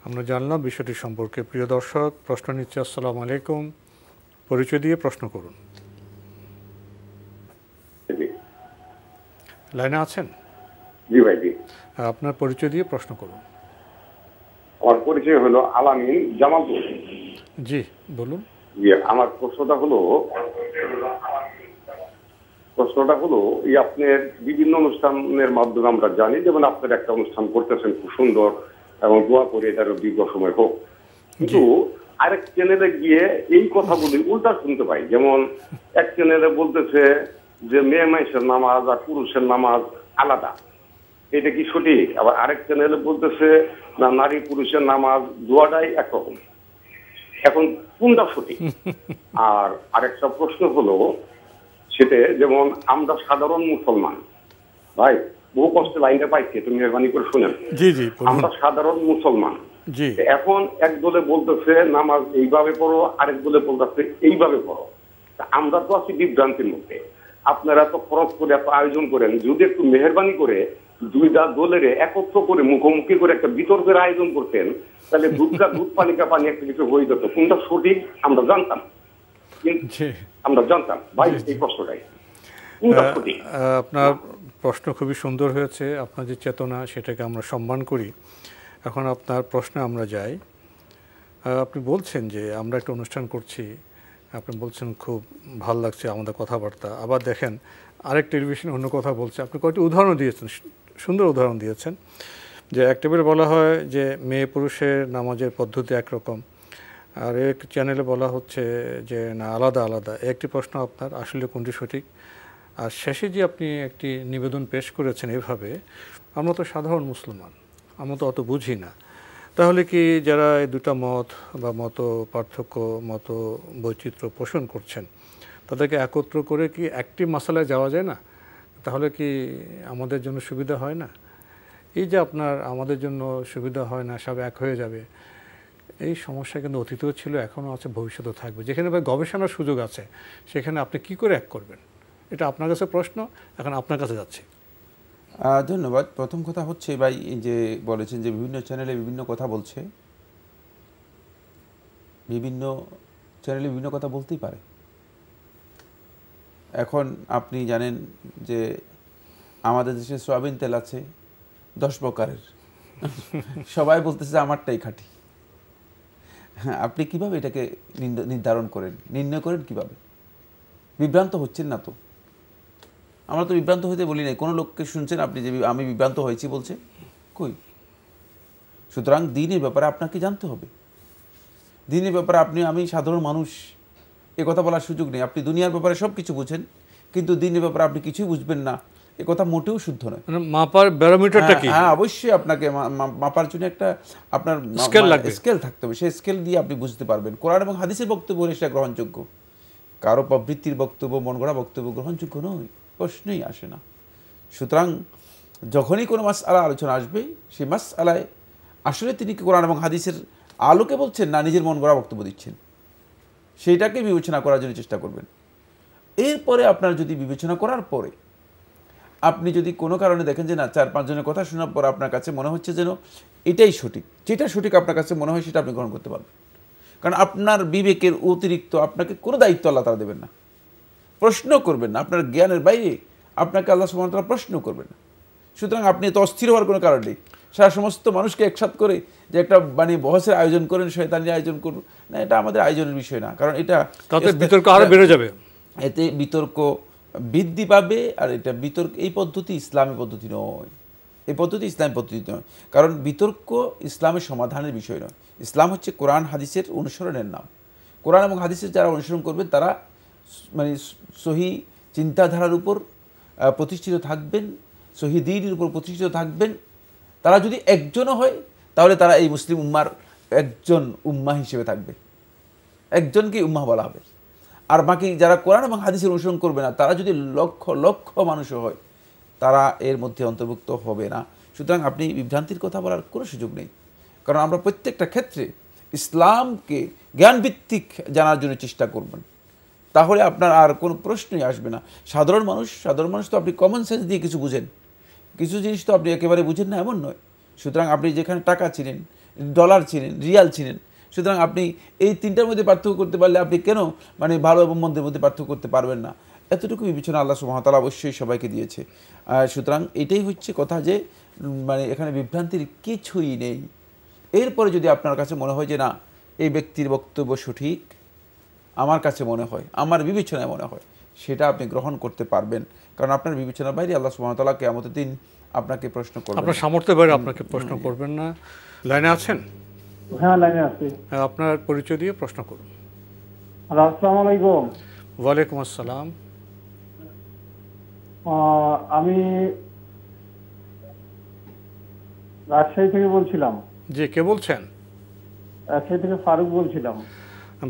আমরা জানলাম বিষয়টি সম্পর্কে। প্রিয় দর্শক, প্রশ্ন নিচ্ছে। আসসালামু আলাইকুম, পরিচয় দিয়ে প্রশ্ন করুন। লাইনে আছেন? জি ভাই, জি। আপনার পরিচয় দিয়ে প্রশ্ন করুন। আমার পরিচয় হলো আলামিন জামালপুর। জি বলুন। আমার প্রশ্নটা হলো এই আপনার বিভিন্ন অনুষ্ঠানের মাধ্যমে আমরা জানি, যেমন আপনার একটা অনুষ্ঠান করতেছেন খুব সুন্দর এবং দোয়া করে এটার দীর্ঘ সময় হোক, কিন্তু আরেক চ্যানেলে গিয়ে এই কথাগুলি উল্টা শুনতে পাই। যেমন এক চ্যানেলে বলতেছে যে মেয়ে মানুষের নামাজ আর পুরুষের নামাজ আলাদা, এটা কি সঠিক? আবার আরেক চ্যানেলে বলতেছে না, নারী পুরুষের নামাজ দোয়াটাই একরকম। এখন কোনটা সঠিক? আর আরেকটা প্রশ্ন হলো সেটা, যেমন আমরা সাধারণ মুসলমান ভাই, বহু কষ্টে লাইনটা পাইছি, একটু মেহরবানি করে শুনেন। আমরা সাধারণ মুসলমান, এখন এক দলে বলতেছে নামাজ এইভাবে পড়ো, আরেক দলে বলতেছে এইভাবে পড়ো। আমরা তো আছি বিভ্রান্তির মধ্যে। আপনারা তো খরচ করে এত আয়োজন করেন, যদি একটু মেহরবানি করে দুইটা দলের একত্র করে মুখোমুখি করে একটা বিতর্কের আয়োজন করতেন, তাহলে দুধ পানিকা পানি একটা কিছু হয়ে যেত। কোনটা সঠিক আমরা জানতাম, ভাই, এই কষ্টটাই। আপনার প্রশ্ন খুবই সুন্দর হয়েছে, আপনার যে চেতনা সেটাকে আমরা সম্মান করি। এখন আপনার প্রশ্নে আমরা যাই। আপনি বলছেন যে আমরা একটা অনুষ্ঠান করছি, আপনি বলছেন খুব ভালো লাগছে আমাদের কথাবার্তা, আবার দেখেন আরেক টেলিভিশনে অন্য কথা বলছে। আপনি কয়েকটি উদাহরণ দিয়েছেন, সুন্দর উদাহরণ দিয়েছেন, যে এক টেবিলে বলা হয় যে মেয়ে পুরুষের নামাজের পদ্ধতি একরকম, আর এক চ্যানেলে বলা হচ্ছে যে না আলাদা আলাদা। একটি প্রশ্ন আপনার, আসলে কোনটি সঠিক? আর শেষে যে আপনি একটি নিবেদন পেশ করেছেন এভাবে, আমরা তো সাধারণ মুসলমান, আমরা তো অত বুঝি না, তাহলে কি যারা এই দুটা মত বা মত পার্থক্য, মত বৈচিত্র্য পোষণ করছেন, তাদেরকে একত্র করে কি একটি মাসালায় যাওয়া যায় না? তাহলে কি আমাদের জন্য সুবিধা হয় না? এই যে আপনার আমাদের জন্য সুবিধা হয় না, সব এক হয়ে যাবে, এই সমস্যা কিন্তু অতীতেও ছিল, এখনও আছে, ভবিষ্যতেও থাকবে। যেখানে গবেষণার সুযোগ আছে সেখানে আপনি কি করে এক করবেন? এটা আপনার কাছে প্রশ্ন, এখন আপনার কাছে যাচ্ছে। ধন্যবাদ। প্রথম কথা হচ্ছে ভাই, যে বলেছেন যে বিভিন্ন চ্যানেলে বিভিন্ন কথা বলছে, বিভিন্ন চ্যানেলে বিভিন্ন কথা বলতেই পারে। এখন আপনি জানেন যে আমাদের দেশে সয়াবিন তেল আছে 10 প্রকারের, সবাই বলতেছে আমারটাই খাঁটি। হ্যাঁ, আপনি কিভাবে এটাকে নির্ধারণ করেন, নির্ণয় করেন কিভাবে? বিভ্রান্ত হচ্ছেন না তো? আমরা তো বিভ্রান্ত হইতে বলি নাই। কোনো লোককে শুনছেন আপনি যে আমি বিভ্রান্ত হয়েছি বলছে? কই? সুতরাং দিনের ব্যাপারে আপনাকে জানতে হবে। দিনের ব্যাপারে আমি সাধারণ মানুষ, এ কথা বলার সুযোগ নেই। আপনি দুনিয়ার ব্যাপারে সব কিছু বুঝেন, কিন্তু দিনের ব্যাপারে আপনি কিছুই বুঝবেন না, এ কথা মোটেও শুদ্ধ নয়। মাপার ব্যারোমিটারটা কি? হ্যাঁ, অবশ্যই আপনাকে মাপার জন্য একটা আপনার স্কেল থাকতে হবে। সেই স্কেল দিয়ে আপনি বুঝতে পারবেন কোরআন এবং হাদিসের বক্তব্য সেটা গ্রহণযোগ্য। কারো প্রবৃত্তির বক্তব্য, মন গড়া বক্তব্য গ্রহণযোগ্য নয়, প্রশ্নই আসে না। সুতরাং যখনই কোনো মাসআলা আলোচনা আসবে, সেই মাসআলায় আসলে তিনি কি কোরআন এবং হাদিসের আলোকে বলছেন না নিজের মন গড়া বক্তব্য দিচ্ছেন, সেইটাকে বিবেচনা করার জন্য চেষ্টা করবেন। এরপরে আপনার যদি বিবেচনা করার পরে আপনি যদি কোনো কারণে দেখেন যে না 4-5 জনের কথা শোনার পর আপনার কাছে মনে হচ্ছে যেন এটাই সঠিক, যেটা সঠিক আপনার কাছে মনে হয় সেটা আপনি গ্রহণ করতে পারবেন। কারণ আপনার বিবেকের অতিরিক্ত আপনাকে কোনো দায়িত্ব আল্লাহ তাআলা দেবেন না, প্রশ্ন করবেন না। আপনার জ্ঞানের বাইরে আপনাকে আল্লাহ সুবহানাহু ওয়া তাআলা প্রশ্ন করবেন না। সুতরাং আপনি তো অস্থির হওয়ার কোনো কারণ নেই। সারা সমস্ত মানুষকে একসাথ করে যে একটা বহসের আয়োজন করেন, শয়তানি আয়োজন করুন না, এটা আমাদের আয়োজনের বিষয় না। কারণ এটা বিতর্ক আরো বেড়ে যাবে, এতে বিতর্ক বৃদ্ধি পাবে। আর এটা বিতর্ক, এই পদ্ধতি ইসলামী পদ্ধতি নয়, এই পদ্ধতি ইসলামী পদ্ধতি নয়। কারণ বিতর্ক ইসলামের সমাধানের বিষয় নয়। ইসলাম হচ্ছে কোরআন হাদিসের অনুসরণের নাম। কোরআন এবং হাদিসের যারা অনুসরণ করবেন তারা সহি চিন্তাধারার উপর প্রতিষ্ঠিত থাকবেন, সহি দ্বীনের উপর প্রতিষ্ঠিত থাকবেন। তারা যদি একজনও হয় তাহলে তারা এই মুসলিম উম্মার একজন উম্মাহ হিসেবে থাকবে, একজনকে উম্মাহ বলা হবে। আর বাকি যারা কোরআন এবং হাদিসের অনুসরণ করবে না, তারা যদি লক্ষ লক্ষ মানুষও হয়, তারা এর মধ্যে অন্তর্ভুক্ত হবে না। সুতরাং আপনি বিভ্রান্তির কথা বলার কোনো সুযোগ নেই। কারণ আমরা প্রত্যেকটা ক্ষেত্রে ইসলামকে জ্ঞানভিত্তিক জানার জন্য চেষ্টা করবেন, তাহলে আপনার আর কোনো প্রশ্নই আসবে না। সাধারণ মানুষ তো আপনি কমন সেন্স দিয়ে কিছু বুঝেন, কিছু জিনিস তো আপনি একেবারে বুঝেন না এমন নয়। সুতরাং আপনি যেখানে টাকা চিনেন, ডলার চিনেন, রিয়াল চিনেন, সুতরাং আপনি এই তিনটার মধ্যে পার্থক্য করতে পারলে আপনি কেন ভালো এবং মন্দের মধ্যে পার্থক্য করতে পারবেন না? এতটুকু বিবেচনা আল্লাহ সুবহানাহু ওয়া তাআলা অবশ্যই সবাইকে দিয়েছে। সুতরাং এটাই হচ্ছে কথা যে এখানে বিভ্রান্তির কিছুই নেই। এরপরে যদি আপনার কাছে মনে হয় যে না এই ব্যক্তির বক্তব্য সঠিক, আমার কাছে মনে হয়, আমার বিবেচনায় মনে হয়, সেটা আপনি গ্রহণ করতে পারবেন, কারণ আপনার বিবেচনার বাইরে আল্লাহ সুবহানাহু ওয়া তাআলা কিয়ামতের দিন আপনাকে প্রশ্ন করবেন। আপনার সামর্থ্যের বাইরে আপনাকে প্রশ্ন করবেন না। লাইনে আছেন? হ্যাঁ, লাইনে আছি। আপনার পরিচয় দিয়ে প্রশ্ন করুন। আসসালামু আলাইকুম। ওয়ালাইকুম আসসালাম। আমি রাজশাহী থেকে বলছিলাম। জি, কে বলছেন? রাজশাহী থেকে ফারুক বলছিলাম।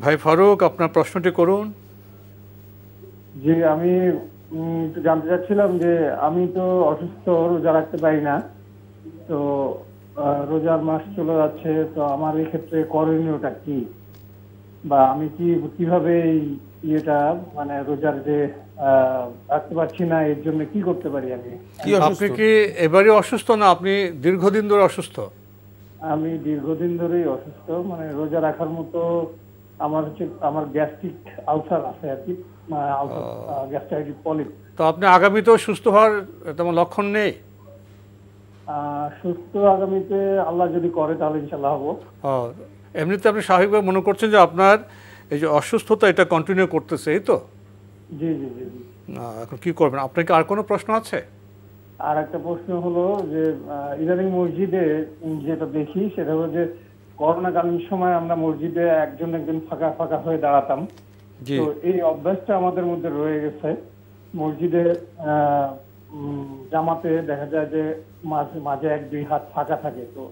ভাই ফারুক, আপনার প্রশ্নটি করুন। জি, আমি একটু জানতে চাচ্ছিলাম যে আমি তো অসুস্থ, রোজা রাখতে পারি না, তো রোজার মাস চলে যাচ্ছে, তো আমার এই ক্ষেত্রে করণীয়টা কি, বা আমি কিভাবে ইয়েটা মানে রোজার যে রাখতে পারছি না এর জন্য কি করতে পারি? আপনি কি এবারে অসুস্থ না আপনি দীর্ঘদিন ধরে অসুস্থ? আমি দীর্ঘদিন ধরেই অসুস্থ, মানে রোজা রাখার মতো আমার গ্যাস্ট্রিক আলসার আছে আর কি, গ্যাস্ট্রাইটিস পলিপ। তো আপনি আগামীতেও সুস্থ হওয়ার তেমন লক্ষণ নেই? সুস্থ আগামীতে আল্লাহ যদি করে তাহলে ইনশাআল্লাহ হবো। এমনিতে আপনি স্বাভাবিকভাবে মনে করছেন যে আপনার এই যে অসুস্থতা এটা কন্টিনিউ করতেছে, এই তো? জি জি জি। এখন কি করবেন? আপনার কি আর কোনো প্রশ্ন আছে? আর একটা প্রশ্ন হলো যে ইদানিং মসজিদে যেটা দেখি সেটা হলো যে করোনাকালীন সময় আমরা মসজিদে একজন ফাঁকা ফাঁকা হয়ে দাঁড়াতাম, তো এই অভ্যাসটা আমাদের মধ্যে রয়ে গেছে। মসজিদে জামাতে দেখা যায় যে মাঝে 1-2 হাত ফাঁকা থাকে, তো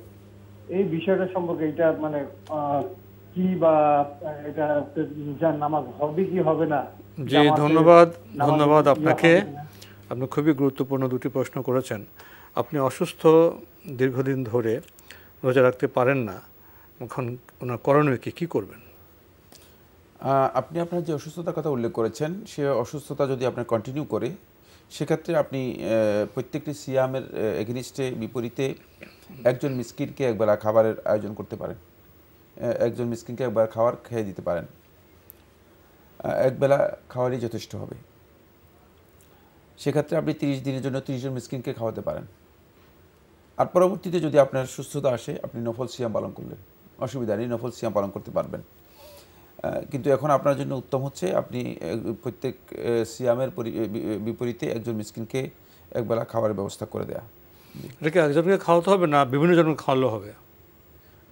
এই বিষয়টা সম্পর্কে এটা মানে কি, বা এটা নামাজ হবে কি হবে না? জি, ধন্যবাদ আপনাকে। আপনি খুবই গুরুত্বপূর্ণ দুটি প্রশ্ন করেছেন। আপনি অসুস্থ, দীর্ঘদিন ধরে রোজা রাখতে পারেন না, এখন ওনার করণীয় কি করবেন? আপনি আপনার যে অসুস্থতার কথা উল্লেখ করেছেন, সে অসুস্থতা যদি আপনার কন্টিনিউ করে, সেক্ষেত্রে আপনি প্রত্যেকটি সিয়ামের এগেনিস্টে বিপরীতে একজন মিসকিনকে একবেলা খাবারের আয়োজন করতে পারেন, একজন মিসকিনকে একবার খাবার খেয়ে দিতে পারেন, একবেলা খাওয়ারই যথেষ্ট হবে। সেক্ষেত্রে আপনি 30 দিনের জন্য 30 জন মিসকিনকে খাওয়াতে পারেন। আর পরবর্তীতে যদি আপনার সুস্থতা আসে, আপনি নফল সিয়াম পালন করলেন, অসুবিধা নেই, নফল সিয়াম পালন করতে পারবেন। কিন্তু এখন আপনার জন্য উত্তম হচ্ছে আপনি প্রত্যেক সিয়ামের বিপরীতে একজন মিসকিনকে একবেলা খাবারের ব্যবস্থা করে দেয়া। এটাকে একজনকে খাওয়াতে হবে না বিভিন্ন জনকে খাওয়ালেও হবে?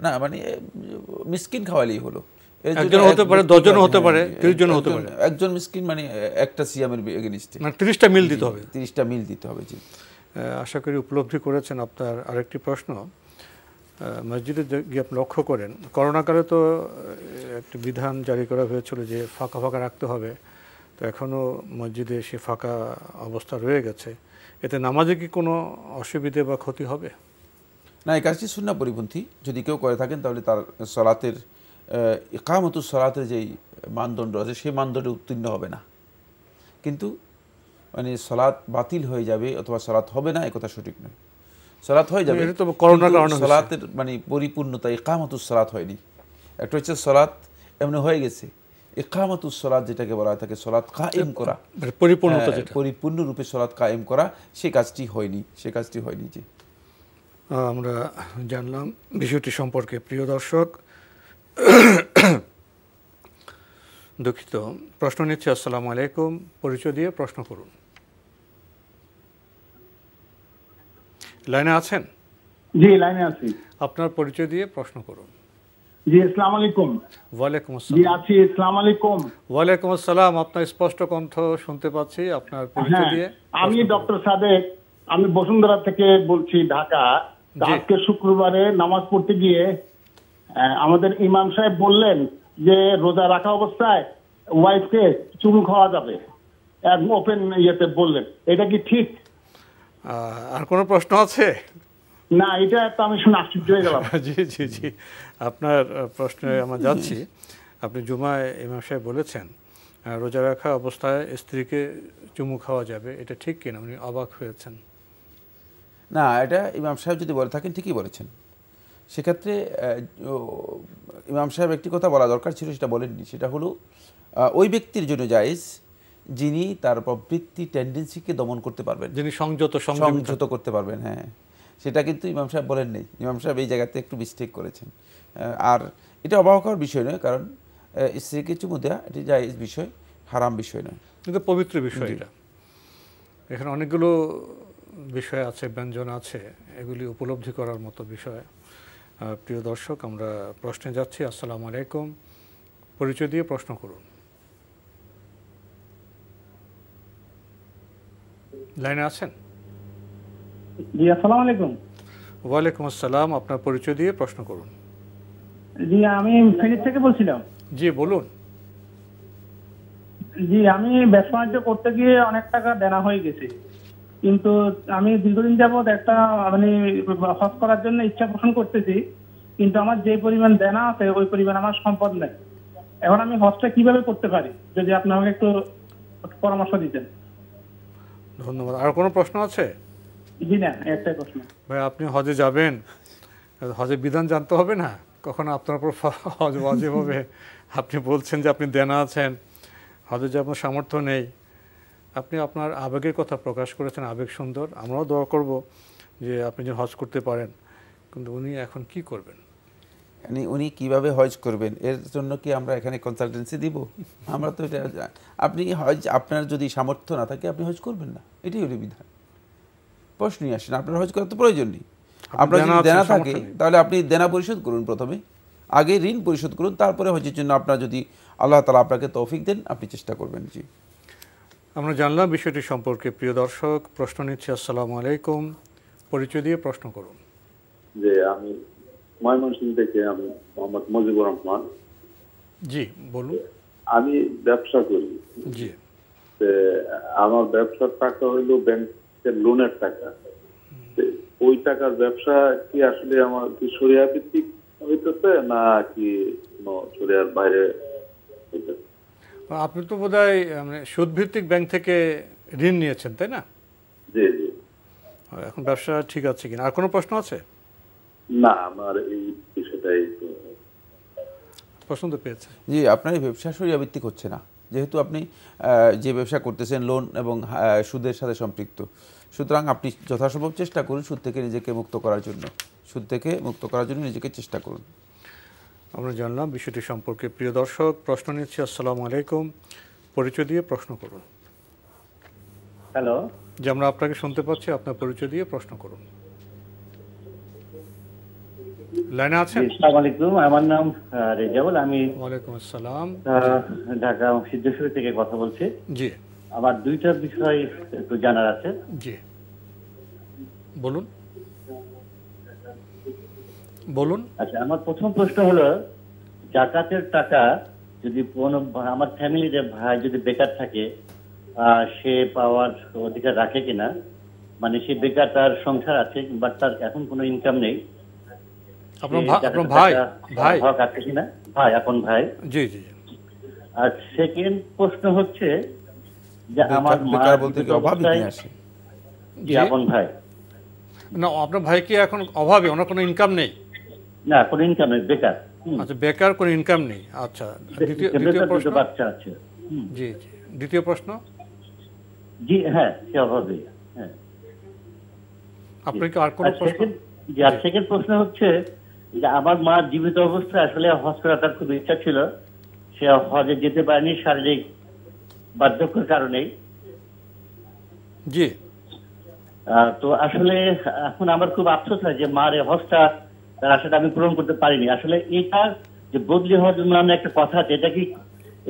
না, মানে মিসকিন খাওয়ালেই হলো। একজন হতে পারে, 10 জন হতে পারে, 30 জন হতে পারে। একজন মিসকিন মানে একটা সিয়ামের এগেনিস্টে মানে 30টা মিল দিতে হবে। 30টা মিল দিতে হবে। জি, আশা করি উপলব্ধি করেছেন। আপনার আরেকটি প্রশ্ন, মসজিদে গিয়ে আপনি লক্ষ্য করেন করোনাকালে তো একটি বিধান জারি করা হয়েছিল যে ফাঁকা ফাঁকা রাখতে হবে, তো এখনও মসজিদে সে ফাঁকা অবস্থা রয়ে গেছে, এতে নামাজে কি কোনো অসুবিধে বা ক্ষতি হবে? না, এই কাজটি সুন্নাহ পরিপন্থী। যদি কেউ করে থাকেন তাহলে তার সলাতের ইকামতুস সলাতের যেই মানদণ্ড আছে সেই মানদণ্ডে উত্তীর্ণ হবে না, কিন্তু মানে সলাত বাতিল হয়ে যাবে অথবা সলাত হবে না, একথা সঠিক নয়। সলাত হয়ে যাবে, সলাতের মানে পরিপূর্ণতা ইকামতুস সলাত হয়নি। একটা হচ্ছে সলাত এমনি হয়ে গেছে, ইকামতুস সলাত যেটাকে বলা থাকে, সলাত কায়েম করা, পরিপূর্ণ রূপে সলাত কায়েম করা, সেই কাজটি হয়নি, জি। আমরা জানলাম বিষয়টি সম্পর্কে। প্রিয় দর্শক, দুঃখিত, প্রশ্ন নিচ্ছি। আসসালামু আলাইকুম, পরিচয় দিয়ে প্রশ্ন করুন। লাইনে আছেন? জি, লাইনে আছি। আপনার পরিচয় দিয়ে প্রশ্ন করুন। জি, আসসালামু আলাইকুম। ওয়ালাইকুম আসসালাম। জি, আছি। আসসালামু আলাইকুম। ওয়ালাইকুম আসসালাম। আপনার স্পষ্ট কণ্ঠ শুনতে পাচ্ছি, আপনার পরিচয় দিয়ে। আমি ডক্টর সাদেক, আমি বসুন্ধরা থেকে বলছি, ঢাকা। আজকে শুক্রবারে নামাজ পড়তে গিয়ে আমাদের ইমাম সাহেব বললেন যে রোজা রাখা অবস্থায় ওয়াইফকে চুমু খাওয়া যাবে, ওপেন ইয়েতে বললেন, এটা কি ঠিক? আর কোনো প্রশ্ন আছে? না, এটা তো আমি শুনে আশ্চর্য হয়ে গেলাম। জি জি জি, আপনার প্রশ্নে আমরা যাচ্ছি। আপনি জুমায় ইমাম সাহেব বলেছেন রোজা রাখা অবস্থায় স্ত্রীকে চুমু খাওয়া যাবে, এটা ঠিক কিনা? উনি অবাক হয়েছেন। না, এটা ইমাম সাহেব যদি বলে থাকেন ঠিকই বলেছেন। সেক্ষেত্রে ইমাম সাহেব একটি কথা বলা দরকার ছিল, সেটা বলেননি। সেটা হলো ওই ব্যক্তির জন্য জায়েজ যিনি তার প্রবৃত্তি টেন্ডেন্সিকে দমন করতে পারবেন, যিনি সংযত করতে পারবেন। হ্যাঁ, সেটা কিন্তু ইমাম সাহেব বলেন নেই। ইমাম সাহেব এই জায়গাতে একটু মিস্টেক করেছেন। আর এটা অবাক হওয়ার বিষয় নয়, কারণ স্ত্রীকে চুমু দেওয়া এটি জায়েজ বিষয়, হারাম বিষয় নয়, কিন্তু পবিত্র বিষয় এটা। এখানে অনেকগুলো বিষয় আছে, ব্যঞ্জন আছে, এগুলি উপলব্ধি করার মতো বিষয়। প্রিয় দর্শক, আমরা প্রশ্নে যাচ্ছি। আসসালামু আলাইকুম, পরিচয় দিয়ে প্রশ্ন করুন। লাইনে আছেন? জি, আসসালামু আলাইকুম। ওয়ালাইকুম আসসালাম, আপনার পরিচয় দিয়ে প্রশ্ন করুন। জি, আমি ফিনিক্স থেকে বলছিলাম। জি বলুন। জি, আমি ব্যবসা বাণিজ্য করতে গিয়ে অনেক টাকা দেনা হয়ে গেছে, কিন্তু আমি দীর্ঘদিন যাবৎ একটা মানে হজ করার জন্য ইচ্ছা পোষণ করতেছি, কিন্তু আমার যে পরিমাণ দেনা আছে ওই পরিমাণ আমার সম্পদ নেই। এখন আমি হজটা কিভাবে করতে পারি, যদি আপনি আমাকে একটু পরামর্শ দিতেন। ধন্যবাদ। আর কোনো প্রশ্ন আছে? জি না, একটাই প্রশ্ন। ভাই, আপনি হজে যাবেন, হজের বিধান জানতে হবে না? কখনো আপনার উপর হজ ওয়াজিব হবে? আপনি বলছেন যে আপনি দেনা আছেন, হজে যে আপনার সামর্থ্য নেই, আপনি আপনার আবেগের কথা প্রকাশ করেছেন, আবেগ সুন্দর, আমরাও দোয়া করব যে আপনি যেন হজ করতে পারেন, কিন্তু উনি এখন কি করবেন? উনি কিভাবে হজ করবেন এর জন্য কি আমরা এখানে কনসালটেন্সি দিব? আমরা তো এটা, আপনি হজ, আপনার যদি সামর্থ্য না থাকে আপনি হজ করবেন না, এটাই হলো বিধান। প্রশ্নই আসে না, আপনার হজ করার তো প্রয়োজন নেই। আপনার যদি দেনা থাকে তাহলে আপনি দেনা পরিশোধ করুন, প্রথমে আগে ঋণ পরিশোধ করুন, তারপরে হজের জন্য আপনার যদি আল্লাহ তাআলা আপনাকে তৌফিক দেন আপনি চেষ্টা করবেন। জি, আমরা জানলাম বিষয়টি সম্পর্কে। প্রিয় দর্শক, প্রশ্ন নিচ্ছি। আসসালামু আলাইকুম, পরিচয় দিয়ে প্রশ্ন করুন। যে আমি ময়মনসিংহ থেকে, আমি মোহাম্মদ মুজিবুর রহমান। জি বলুন। আমি ব্যবসা করি। জি। আমার ব্যবসার টাকা হইলো ব্যাংকের লোনের টাকা। ওই টাকার ব্যবসা কি আসলে আমার কি শরিয়া ভিত্তিক হইতেছে না কি শরিয়ার বাইরে হইতেছে? আপনি তো বোধহয় সুদ ভিত্তিক ব্যাংক থেকে ঋণ নিয়েছেন, তাই না? জি জি। এখন ব্যবসা ঠিক আছে কিনা? আর কোনো প্রশ্ন আছে? না, আমার এই বিষয়টাই পছন্দ পেয়েছে। জি, আপনার এই ব্যবসা শরিয়া ভিত্তিক হচ্ছে না, যেহেতু আপনি যে ব্যবসা করতেছেন লোন এবং সুদের সাথে সম্পৃক্ত, সুতরাং আপনি যথাসম্ভব চেষ্টা করুন সুদ থেকে নিজেকে মুক্ত করার জন্য, নিজেকে চেষ্টা করুন। আমরা জানলাম বিষয়টি সম্পর্কে। প্রিয় দর্শক, প্রশ্ন নিচ্ছি। আসসালামু আলাইকুম, পরিচয় দিয়ে প্রশ্ন করুন। হ্যালো। যে আমরা আপনাকে শুনতে পাচ্ছি, আপনার পরিচয় দিয়ে প্রশ্ন করুন। লাইনে আছেন? আসসালামু আলাইকুম, আমার নাম রেজাউল। আমি ওয়ালাইকুম আসসালাম, ঢাকা সিদ্ধেশ্বরী থেকে কথা বলছি। জি। আমার দুইটা বিষয় একটু জানার আছে। জি বলুন। বলুন। আচ্ছা, আমার প্রথম প্রশ্ন হলো, জাকাতের টাকা যদি কোনো আমার ফ্যামিলিতে ভাই যদি বেকার থাকে, সে পাওয়ার অধিকার রাখে কিনা? মানে সে বেকার, তার সংসার আছে বাট তার এখন কোনো ইনকাম নেই, আপনার ভাই হক আছে কিনা? ভাই, আপন ভাই। জি জি। আর সেকেন্ড প্রশ্ন হচ্ছে যে আমার মা বলতে কি অভাবী কি আছে? জি, আপন ভাই। না, আপনার ভাই কি এখন অভাবী? ওনার কোনো ইনকাম নেই? না, কোনো ইনকাম নেই, বেকার। আচ্ছা, বেকার, কোনো ইনকাম নেই। আচ্ছা, দ্বিতীয় প্রশ্ন। বাচ্চা আছে। জি জি। দ্বিতীয় প্রশ্ন। জি হ্যাঁ, সে অভাবী। হ্যাঁ। আপনি কি আর কোনো প্রশ্ন? জি, আর সেকেন্ড প্রশ্ন হচ্ছে যে আমার মা জীবিত অবস্থায় আসলে হজ করার তার খুব ইচ্ছা ছিল, সে হজে যেতে পারেনি শারীরিক বার্ধক্যের কারণেই। জি। তো আসলে এখন আমার খুব আফসোস হয় যে মার এই হজটা, তার আশাটা আমি পূরণ করতে পারিনি। আসলে এটা যে বদলি হজ নামে একটা কথা আছে,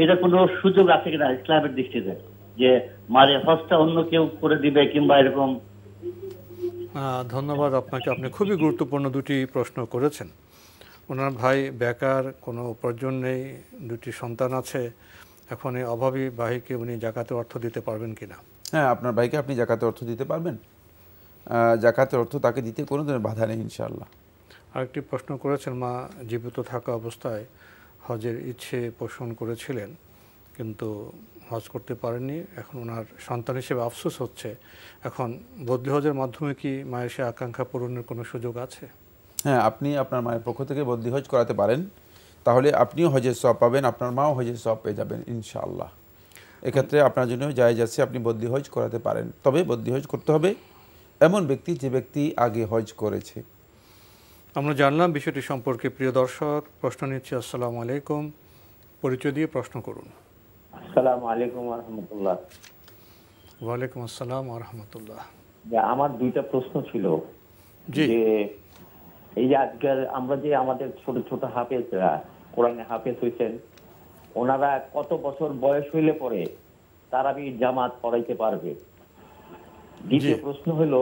এটা কোনো সুযোগ আছে কিনা ইসলামের দৃষ্টিতে, যে মার এই হজটা অন্য কেউ করে দিবে কিংবা এরকম? ধন্যবাদ আপনাকে। আপনি খুবই গুরুত্বপূর্ণ দুটি প্রশ্ন করেছেন। ওনার ভাই বেকার, কোনো উপার্জন নেই, দুটি সন্তান আছে, এখন এই অভাবী ভাইকে উনি জাকাতে অর্থ দিতে পারবেন কিনা? হ্যাঁ, আপনার ভাইকে আপনি জাকাতে অর্থ দিতে পারবেন। জাকাতের অর্থ তাকে দিতে কোনো ধরনের বাধা নেই ইনশাআল্লাহ। আরেকটি প্রশ্ন করেছেন, মা জীবিত থাকা অবস্থায় হজের ইচ্ছে পোষণ করেছিলেন কিন্তু হজ করতে পারেননি, এখন ওনার সন্তান হিসেবে আফসোস হচ্ছে। এখন বদলি হজের মাধ্যমে কি মায়ের সে আকাঙ্ক্ষা পূরণের কোনো সুযোগ আছে? হ্যাঁ, আপনি আপনার মায়ের পক্ষ থেকে বদলি হজ করাতে পারেন, তাহলে আপনিও হজের সওয়াব পাবেন, আপনার মাও হজের সওয়াব পেয়ে যাবেন ইনশাআল্লাহ। এক্ষেত্রে আপনার জন্য জায়েজ আছে, আপনি বদলি হজ করাতে পারেন। তবে বদলি হজ করতে হবে এমন ব্যক্তি যে ব্যক্তি আগে হজ করেছে। আমরা জানলাম বিষয়টি সম্পর্কে। প্রিয় দর্শক, প্রশ্ন নিচ্ছি। আসসালামু আলাইকুম, পরিচয় দিয়ে প্রশ্ন করুন। আসসালামু আলাইকুম ওয়া রাহমাতুল্লাহ। ওয়ালাইকুম আসসালাম ওয়া রাহমাতুল্লাহ। আমার দুইটা প্রশ্ন ছিল যে এই যে আজকাল আমরা যে আমাদের ছোট ছোট হাফেজরা কোরআনে হাফেজ হয়েছেন, ওনারা কত বছর বয়স হইলে পরে তারাবি জামাত পড়াইতে পারবে? দ্বিতীয় প্রশ্ন হলো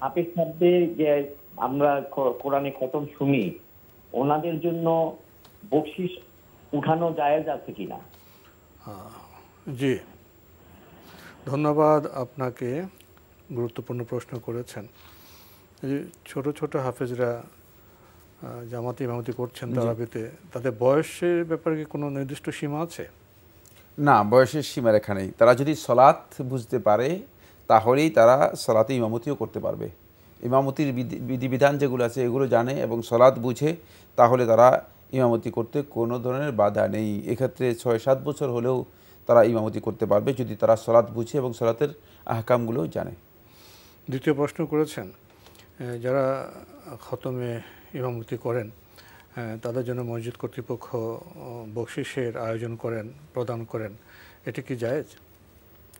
হাফেজ সাহেবদের যে আমরা কোরআনে খতম শুনি, ওনাদের জন্য বকশিশ উঠানো জায়েজ আছে কিনা? জি, ধন্যবাদ আপনাকে, গুরুত্বপূর্ণ প্রশ্ন করেছেন। ছোট ছোট হাফেজরা জামাতে ইমামতি করছেন তারাবিতে, তাদের বয়সের ব্যাপারে কি কোনো নির্দিষ্ট সীমা আছে? না, বয়সের সীমারেখা নেই। তারা যদি সলাৎ বুঝতে পারে তাহলেই তারা সলাতে ইমামতিও করতে পারবে। ইমামতির বিধিবিধান যেগুলো আছে এগুলো জানে এবং সলাৎ বুঝে, তাহলে তারা ইমামতি করতে কোনো ধরনের বাধা নেই। এক্ষেত্রে 6-7 বছর হলেও তারা ইমামতি করতে পারবে যদি তারা সলাৎ বুঝে এবং সলাতের আহকামগুলো জানে। দ্বিতীয় প্রশ্ন করেছেন, যারা খতমে ইমামতি করেন তাদের জন্য মসজিদ কর্তৃপক্ষ বকশিসের আয়োজন করেন, প্রদান করেন, এটা কি জায়েজ?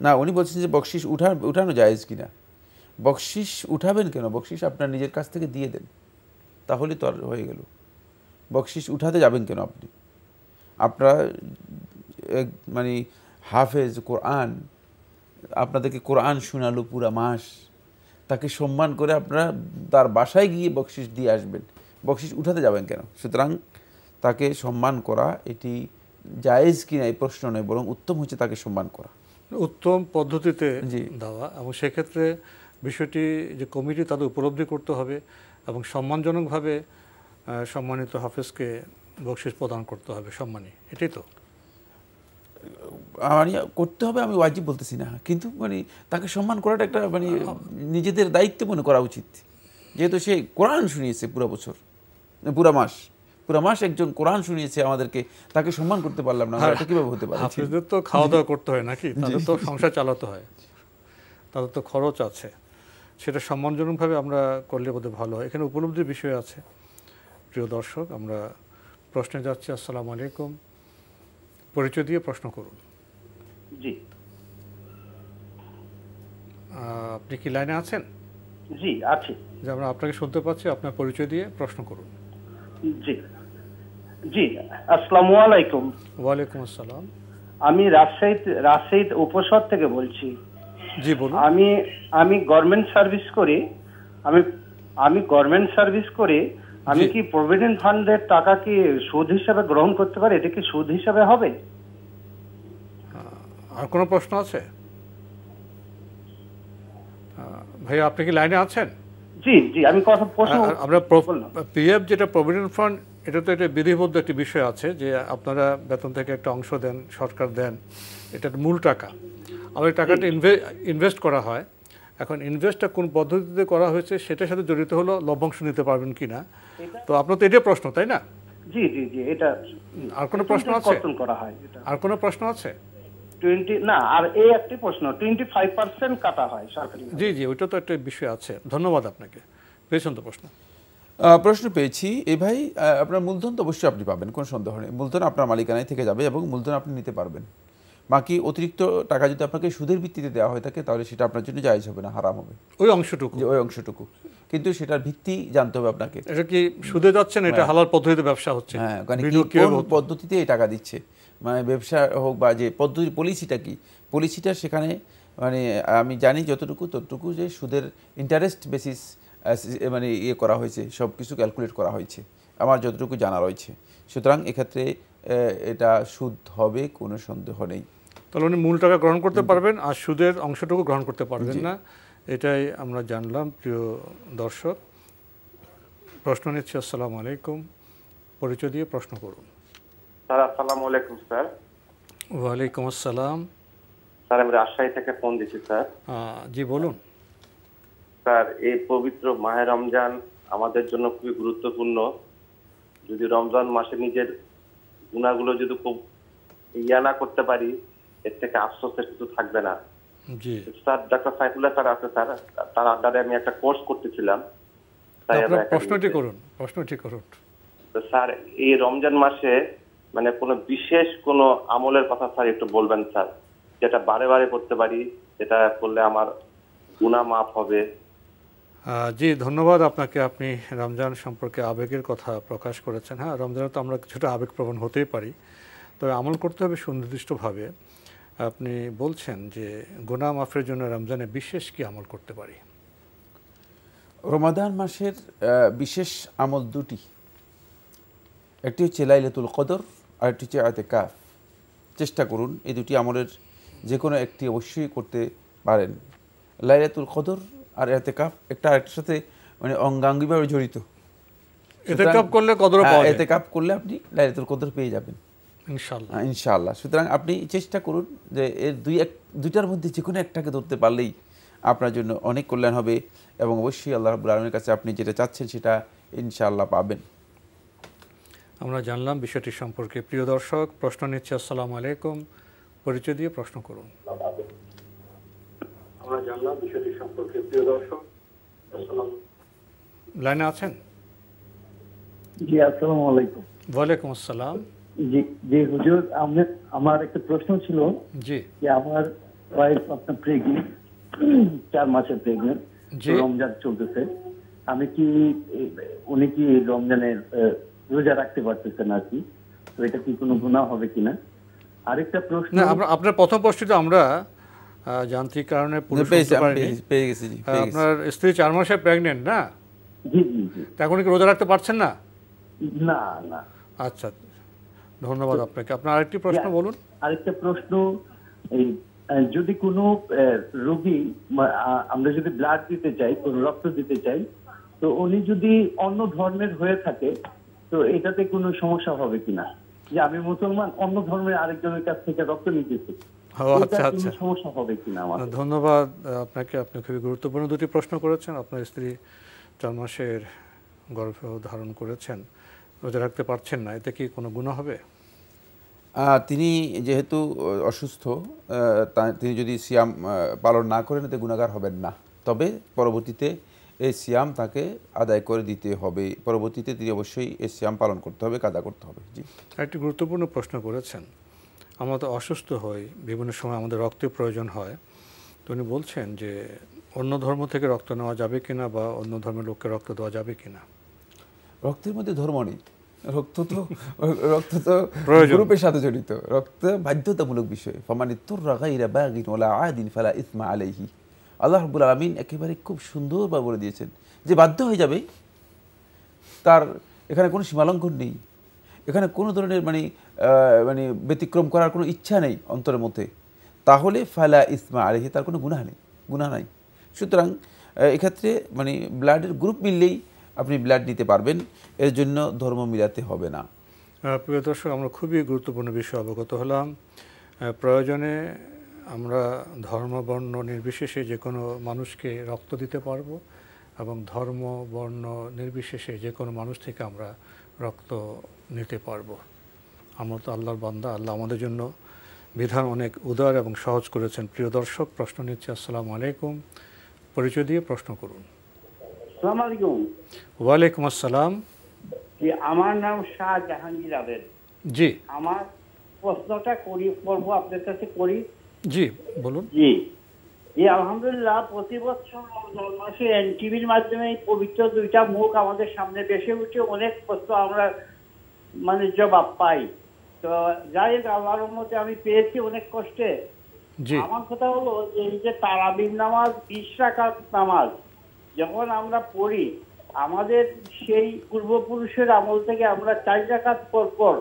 না, উনি বলছেন যে বকশিস উঠানো জায়েজ কিনা। বকশিস উঠাবেন কেন? বকশিস আপনার নিজের কাছ থেকে দিয়ে দেন, তাহলে তো আর হয়ে গেল। বকশিস উঠাতে যাবেন কেন আপনি? আপনারা মানে হাফেজ কোরআন, আপনাদেরকে কোরআন শোনালো পুরা মাস, তাকে সম্মান করে আপনারা তার বাসায় গিয়ে বকশিস দিয়ে আসবেন, বকশিস উঠাতে যাবেন কেন? সুতরাং তাকে সম্মান করা এটি জায়েজ কিনা এই প্রশ্ন নয়, বরং উত্তম হচ্ছে তাকে সম্মান করা, উত্তম পদ্ধতিতে দেওয়া। এবং সেক্ষেত্রে বিষয়টি যে কমিটি তাদের উপলব্ধি করতে হবে এবং সম্মানজনকভাবে সম্মানিত হাফেজকে বকশিস প্রদান করতে হবে, সম্মানী, এটাই তো মানে করতে হবে। আমি ওয়াজিব বলতেছি না, কিন্তু মানে তাকে সম্মান করাটা একটা মানে নিজেদের দায়িত্ব মনে করা উচিত। যেহেতু সে কোরআন শুনিয়েছে পুরা মাস একজন কোরআন শুনিয়েছে আমাদেরকে, তাকে সম্মান করতে পারলাম না, এটা কিভাবে হতে পারে? হাফেজদের তো খাওয়া দাওয়া করতে হয় নাকি, তাদের তো সংসার চালাতে হয়, তাদের তো খরচ আছে, সেটা সম্মানজনকভাবে আমরা করলে বোধহয় ভালো হয়। এখানে উপলব্ধির বিষয় আছে। প্রিয় দর্শক, আমরা প্রশ্নে যাচ্ছি। আসসালামু আলাইকুম, পরিচয় দিয়ে প্রশ্ন করুন। জি, আপনি কি লাইনে আছেন? জি আছি। যে আমরা আপনাকে শুনতে পাচ্ছি, আপনার পরিচয় দিয়ে প্রশ্ন করুন। জি জি, আসসালামু আলাইকুম। ওয়ালাইকুম আসসালাম। আমি রাজশাহী উপশহর থেকে বলছি। জি বলুন। আমি গভর্নমেন্ট সার্ভিস করি। আমি গভর্নমেন্ট সার্ভিস করি। আমি কি প্রভিডেন্ট ফান্ডের টাকা কি সুদ হিসাবে গ্রহণ করতে পারি? এটা কি সুদ হিসাবে হবে? আর কোনো প্রশ্ন আছে? ভাই, আপনি কি লাইনে আছেন? জি জি, আমি কথা প্রশ্ন আমরা পিএফ যেটা প্রভিডেন্ট ফান্ড, এটা তো একটা বিধিবদ্ধ একটি বিষয় আছে যে আপনারা বেতন থেকে একটা অংশ দেন, সরকার দেন, এটা মূল টাকা। আর ওই টাকাটা ইনভেস্ট করা হয়। এখন ইনভেস্টটা কোন পদ্ধতিতে করা হয়েছে সেটার সাথে জড়িত হলো লভ্যাংশ নিতে পারবেন কিনা। তো আপনার তো এটাই প্রশ্ন, তাই না? জি জি জি, এটা আর কোনো প্রশ্ন আছে? করা হয় আর কোনো প্রশ্ন আছে? 20 না, আর এই একটি প্রশ্ন, 25% কাটা হয় সরকারি। জি জি, ওইটা তো একটা বিষয় আছে। ধন্যবাদ আপনাকে। পেয়েছেন তো প্রশ্ন? প্রশ্ন পেয়েছি। এই ভাই, আপনার মূলধন তো অবশ্যই আপনি পাবেন, কোনো সন্দেহ নেই। মূলধন আপনার মালিকানায় থেকে যাবে এবং মূলধন আপনি নিতে পারবেন। বাকি অতিরিক্ত টাকা যদি আপনাকে সুদের ভিত্তিতে দেওয়া হয়ে থাকে তাহলে সেটা আপনার জন্য জায়েজ হবে না, হারাম হবে ওই অংশটুকু। কিন্তু সেটার ভিত্তি জানতে হবে আপনাকে। এটা কি সুদে যাচ্ছে না, এটা হালাল পদ্ধতিতে ব্যবসা হচ্ছে? হ্যাঁ, কোন পদ্ধতিতে এই টাকা দিচ্ছে, মানে ব্যবসা হোক বা যে পদ্ধতি, পলিসিটা সেখানে মানে আমি জানি ততটুকু যে সুদের ইন্টারেস্ট বেসিস মানে করা হয়েছে, সব কিছু ক্যালকুলেট করা হয়েছে, আমার যতটুকু জানা রয়েছে। সুতরাং এক্ষেত্রে এটা সুদ হবে, কোনো সন্দেহ নেই। তাহলে উনি মূল টাকা গ্রহণ করতে পারবেন আর সুদের অংশটুকু গ্রহণ করতে পারবেন না, এটাই আমরা জানলাম। প্রিয় দর্শক, প্রশ্ন নিচ্ছি। আসসালামু আলাইকুম, পরিচয় দিয়ে প্রশ্ন করুন। স্যার আসসালামু আলাইকুম। স্যার ওয়ালাইকুম আসসালাম। স্যার আমি রাজশাহী থেকে ফোন দিচ্ছি। স্যার জি বলুন। স্যার, এই পবিত্র মাহে রমজান আমাদের জন্য খুবই গুরুত্বপূর্ণ। যদি রমজান মাসে নিজের গুনাহগুলো যদি খুব না করতে পারি, এর থেকে আফসোসের কিছু থাকবে না। জি স্যার, ডক্টর সাইফুল্লাহ স্যার আছে স্যার, তার আন্ডারে আমি একটা কোর্স করতেছিলাম। প্রশ্নটি করুন। তো স্যার, এই রমজান মাসে মানে কোনো বিশেষ কোনো আমলের কথা স্যার একটু বলবেন স্যার, যেটা বারে বারে করতে পারি, যেটা করলে আমার গুনাহ মাফ হবে। জি, ধন্যবাদ আপনাকে। আপনি রমজান সম্পর্কে আবেগের কথা প্রকাশ করেছেন। হ্যাঁ, রমজানে তো আমরা কিছুটা আবেগপ্রবণ হতেই পারি, তবে আমল করতে হবে সুনির্দিষ্টভাবে। আপনি বলছেন যে গুনাহ মাফের জন্য রমজানে বিশেষ কি আমল করতে পারি? রমাদান মাসের বিশেষ আমল দুটি, একটি হচ্ছে লাইলাতুল কদর আর একটি হচ্ছে ইতিকাফ। চেষ্টা করুন এই দুটি আমলের যে কোনো একটি অবশ্যই করতে পারেন। লাইলাতুল কদর আর ইতিকাফ একটা আরেকটার সাথে মানে অঙ্গাঙ্গিভাবে জড়িত। ইতিকাফ করলে কদর পাওয়া যায়, ইতিকাফ করলে আপনি লাইলাতুল কদর পেয়ে যাবেন ইনশাআল্লাহ। ইনশাআল্লাহ। সুতরাং আপনি চেষ্টা করুন যে এর দুইটার মধ্যে যে কোনো একটাকে ধরতে পারলেই আপনার জন্য অনেক কল্যাণ হবে, এবং অবশ্যই আল্লাহ রাব্বুল আলামিনের কাছে আপনি যেটা চাচ্ছেন সেটা ইনশাআল্লাহ পাবেন। আমরা জানলাম বিষয়টি সম্পর্কে। প্রিয় দর্শক, প্রশ্ন নিচ্ছে। আসসালামু আলাইকুম, পরিচয় দিয়ে প্রশ্ন করুন। আমরা জানলাম বিষয়টি সম্পর্কে। প্রিয় দর্শক, লাইনে আছেন? জি, আসসালামু আলাইকুম। ওয়ালাইকুম আসসালাম। জি জি হুজুর, আমার একটা প্রশ্ন ছিল। জি, যে আমার ওয়াইফ আপনার প্রেগনেন্ট, 4 মাসের প্রেগনেন্ট, রমজান চলতেছে। আমি কি উনি কি রমজানের রোজা রাখতে পারতেছেন আর কি, তো এটা কি কোনো গুনাহ হবে কিনা? আরেকটা প্রশ্ন, আপনার প্রথম প্রশ্নটা আমরা যান্ত্রিক কারণে পেয়ে গেছি। আপনার স্ত্রী 4 মাসে প্রেগনেন্ট না? জি জি জি। এখন কি রোজা রাখতে পারছেন না? না না। আচ্ছা, ধন্যবাদ আপনাকে। আপনার আরেকটি প্রশ্ন বলুন। আরেকটা প্রশ্ন, এই যদি কোনো রোগী, আমরা যদি ব্লাড দিতে চাই, কোনো রক্ত দিতে চাই, তো উনি যদি অন্য ধর্মের হয়ে থাকে, তো এটাতে কোনো সমস্যা হবে কিনা? যে আমি মুসলমান, অন্য ধর্মের আরেকজনের কাছ থেকে রক্ত নিতেছি, সমস্যা হবে কিনা? ধন্যবাদ আপনাকে। আপনি খুবই গুরুত্বপূর্ণ দুটি প্রশ্ন করেছেন। আপনার স্ত্রী 4 মাসের গর্ভ ধারণ করেছেন, রোজা রাখতে পারছেন না, এতে কি কোনো গুনাহ হবে? তিনি যেহেতু অসুস্থ, তিনি যদি সিয়াম পালন না করেন এতে গুনাহগার হবেন না, তবে পরবর্তীতে এই সিয়াম তাকে আদায় করে দিতে হবে। পরবর্তীতে তিনি অবশ্যই এই সিয়াম পালন করতে হবে, কাজা করতে হবে। জি, একটি গুরুত্বপূর্ণ প্রশ্ন করেছেন। আমরা তো অসুস্থ হই, বিভিন্ন সময় আমাদের রক্তের প্রয়োজন হয়, তো উনি বলছেন যে অন্য ধর্ম থেকে রক্ত নেওয়া যাবে কিনা, বা অন্য ধর্মের লোককে রক্ত দেওয়া যাবে কিনা। রক্তের মধ্যে ধর্ম নেই, রক্ত তো গ্রুপের সাথে জড়িত। রক্ত বাধ্যতামূলক বিষয়। ফামানিত্তুররা গায়রা বাগিন ওয়ালা আদিন ফালা ইসমা আলাইহি। আল্লাহ রাব্বুল আলামিন একেবারে খুব সুন্দরভাবে বলে দিয়েছেন যে বাধ্য হয়ে যাবে, তার এখানে কোনো সীমালঙ্ঘন নেই, এখানে কোনো ধরনের মানে ব্যতিক্রম করার কোনো ইচ্ছা নেই অন্তরের মধ্যে, তাহলে ফালা ইসমা আলাইহি, তার কোনো গুনাহ নাই। সুতরাং এক্ষেত্রে মানে ব্লাডের গ্রুপ মিললেই আপনি ব্লাড নিতে পারবেন, এর জন্য ধর্ম মিলাতে হবে না। প্রিয় দর্শক, আমরা খুবই গুরুত্বপূর্ণ বিষয় অবগত হলাম। প্রয়োজনে আমরা ধর্ম বর্ণ নির্বিশেষে যে কোনো মানুষকে রক্ত দিতে পারবো, এবং ধর্ম বর্ণ নির্বিশেষে যে কোনো মানুষ থেকে আমরা রক্ত নিতে পারবো। আমরা তো আল্লাহর বান্দা, আল্লাহ আমাদের জন্য বিধান অনেক উদার এবং সহজ করেছেন। প্রিয় দর্শক, প্রশ্ন নিচ্ছে। আসসালামু আলাইকুম, পরিচয় দিয়ে প্রশ্ন করুন। আসসালামু আলাইকুম। ওয়ালাইকুম আসসালাম। আমার নাম শাহ জাহাঙ্গীর আবেদ। জি, আমার প্রশ্নটা করবো আপনার কাছে করি। জি বলুন। জি জি, আলহামদুলিল্লাহ, প্রতি বছর রমজান মাসে এনটিভির মাধ্যমে পবিত্র 2টা মুখ আমাদের সামনে ভেসে উঠে অনেক প্রশ্ন আমরা জবাব পাই। তো যাই হোক, আল্লাহর রহমতে আমি পেয়েছি অনেক কষ্টে। আমার কথা হলো যে এই যে তারাবির নামাজ, 20 রাকাত নামাজ যখন আমরা পড়ি, আমাদের সেই পূর্বপুরুষের আমল থেকে আমরা 4 রাকাত পর পর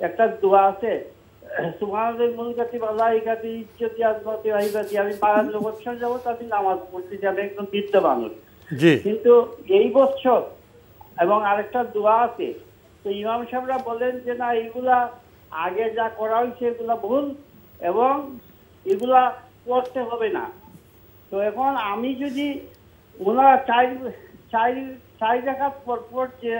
একটা দোয়া আছে, সুবহানাল্লাহিল মুলকাতি মালাইকাতি ইজ্জতি আজমতি ওয়াহিদাতি, আমি 52 বছর যাবত আমি নামাজ পড়তে যাবে, একদম বৃদ্ধ মানুষ। কিন্তু এই বছর এবং আরেকটা দোয়া আছে, তো ইমাম সাহেবরা বলেন যে না, এগুলা আগে যা করা হয়েছে এগুলা ভুল এবং এগুলা করতে হবে না। তো এখন আমি যদি ওনারা 4 রাকাত পর যে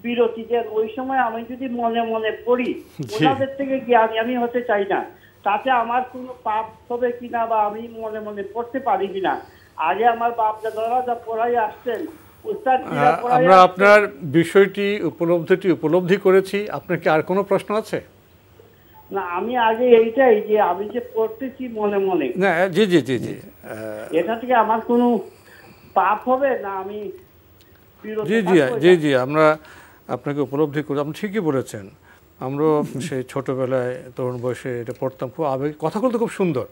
বিরতি দেন, ওই সময় আমি যদি মনে মনে পড়ি, ওনাদের থেকে জ্ঞানী আমি হতে চাই না, তাতে আমার কোনো পাপ হবে কিনা, বা আমি মনে মনে পড়তে পারি কিনা। আগে আমার বাপ দাদারা যা পড়াই আসছেন, আমরা আপনার বিষয়টি উপলব্ধি করেছি। আপনার কি আর কোনো প্রশ্ন আছে? না আমি আগে এইটাই যে আমি যে পড়তেছি মনে মনে, না জি জি জি জি, এটা থেকে আমার কোনো পাপ হবে না? আমি জি জি জি জি, আমরা আপনাকে উপলব্ধি করি, আপনি ঠিকই বলেছেন। আমরাও সেই ছোটোবেলায় তরুণ বয়সে এটা পড়তাম, খুব আবেগ, কথাগুলো তো খুব সুন্দর,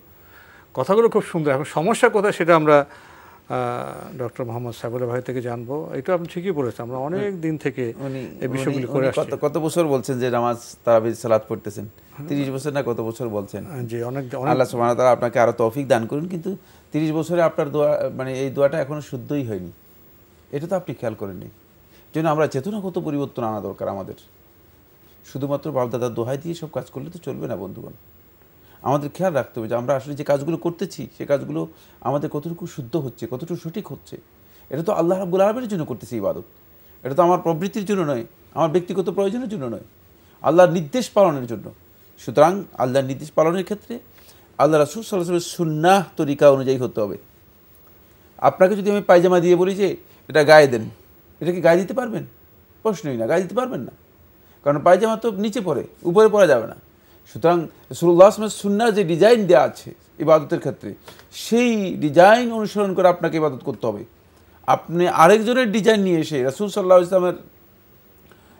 কথাগুলো খুব সুন্দর। এখন সমস্যা কোথায় সেটা আমরা ডক্টর মোহাম্মদ সাইফুল্লাহ ভাই থেকে জানবো। এটা আপনি ঠিকই বলেছেন, আমরা অনেক দিন থেকে এই বিষয়গুলি করে আসছি। কত বছর বলছেন যে নামাজ তারাবির সালাত পড়তেছেন? 30 বছর না কত বছর বলছেন? জি, অনেক। আল্লাহ সুবহানাহু ওয়া তাআলা আপনাকে আরো তৌফিক দান করুন। কিন্তু 30 বছরে আপনার দোয়া, মানে এই দোয়াটা এখনো শুদ্ধই হয়নি, এটা তো আপনি খেয়াল করেননি। জন্য আমরা চেতনাগত পরিবর্তন আনা দরকার আমাদের। শুধুমাত্র বাপদাদার দোহাই দিয়ে সব কাজ করলে তো চলবে না বন্ধুগণ। আমাদের খেয়াল রাখতে হবে যে আমরা আসলে যে কাজগুলো করতেছি সে কাজগুলো আমাদের কতটুকু শুদ্ধ হচ্ছে, কতটুকু সঠিক হচ্ছে। এটা তো আল্লাহ রাব্বুল আলামিনের জন্য করতেছি ইবাদত, এটা তো আমার প্রবৃত্তির জন্য নয়, আমার ব্যক্তিগত প্রয়োজনের জন্য নয়, আল্লাহর নির্দেশ পালনের জন্য। সুতরাং আল্লাহর নির্দেশ পালনের ক্ষেত্রে আল্লাহ রাসূল সাল্লাল্লাহু আলাইহি ওয়াসাল্লামের সুন্নাহ তরিকা অনুযায়ী হতে হবে। আপনাকে যদি আমি পায়জামা দিয়ে বলি যে এটা গায়ে দেন, এটা কি গায়ে দিতে পারবেন? প্রশ্নই না, গায়ে দিতে পারবেন না, কারণ পায়জামা তো নিচে পড়ে, উপরে পরা যাবে না। সুতরাং রাসূলুল্লাহ সাল্লাল্লাহু আলাইহি ওয়াসাল্লামের সুন্নাহ যে ডিজাইন দেওয়া আছে ইবাদতের ক্ষেত্রে, সেই ডিজাইন অনুসরণ করে আপনাকে ইবাদত করতে হবে। আপনি আরেকজনের ডিজাইন নিয়ে এসে রাসূল সাল্লাল্লাহু আলাইহি ওয়াসাল্লামের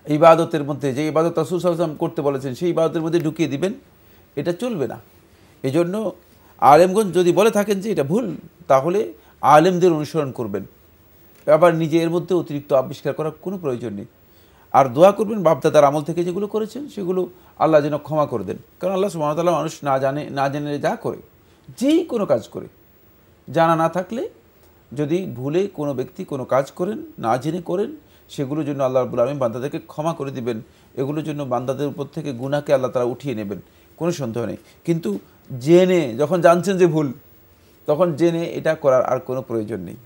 ইবাদতের মধ্যে যে ইবাদত রাসূল সাল্লাল্লাহু আলাইহি ওয়াসাল্লাম করতে বলেছেন সেই ইবাদতের মধ্যে ঢুকিয়ে দিবেন, এটা চলবে না। এই জন্য আলেমগণ যদি বলে থাকেন যে এটা ভুল, তাহলে আলেমদের অনুসরণ করবেন, আবার নিজে এর মধ্যে অতিরিক্ত আবিষ্কার করার কোনো প্রয়োজন নেই। আর দোয়া করবেন বাপদাদার আমল থেকে যেগুলো করেছেন সেগুলো আল্লাহ যেন ক্ষমা করে দেন। কারণ আল্লাহ সুবহানাহু ওয়া তাআলা মানুষ না জেনে যা করে, যেই কোনো কাজ করে, জানা না থাকলে যদি ভুলে কোনো ব্যক্তি কোনো কাজ করেন, না জেনে করেন, সেগুলোর জন্য আল্লাহ রাব্বুল আলামিন বান্দাদেরকে ক্ষমা করে দিবেন। এগুলোর জন্য বান্দাদের উপর থেকে গুনাহকে আল্লাহ তাআলা উঠিয়ে নেবেন, কোনো সন্দেহ নেই। কিন্তু জেনে, যখন জানছেন যে ভুল, তখন জেনে এটা করার আর কোনো প্রয়োজন নেই।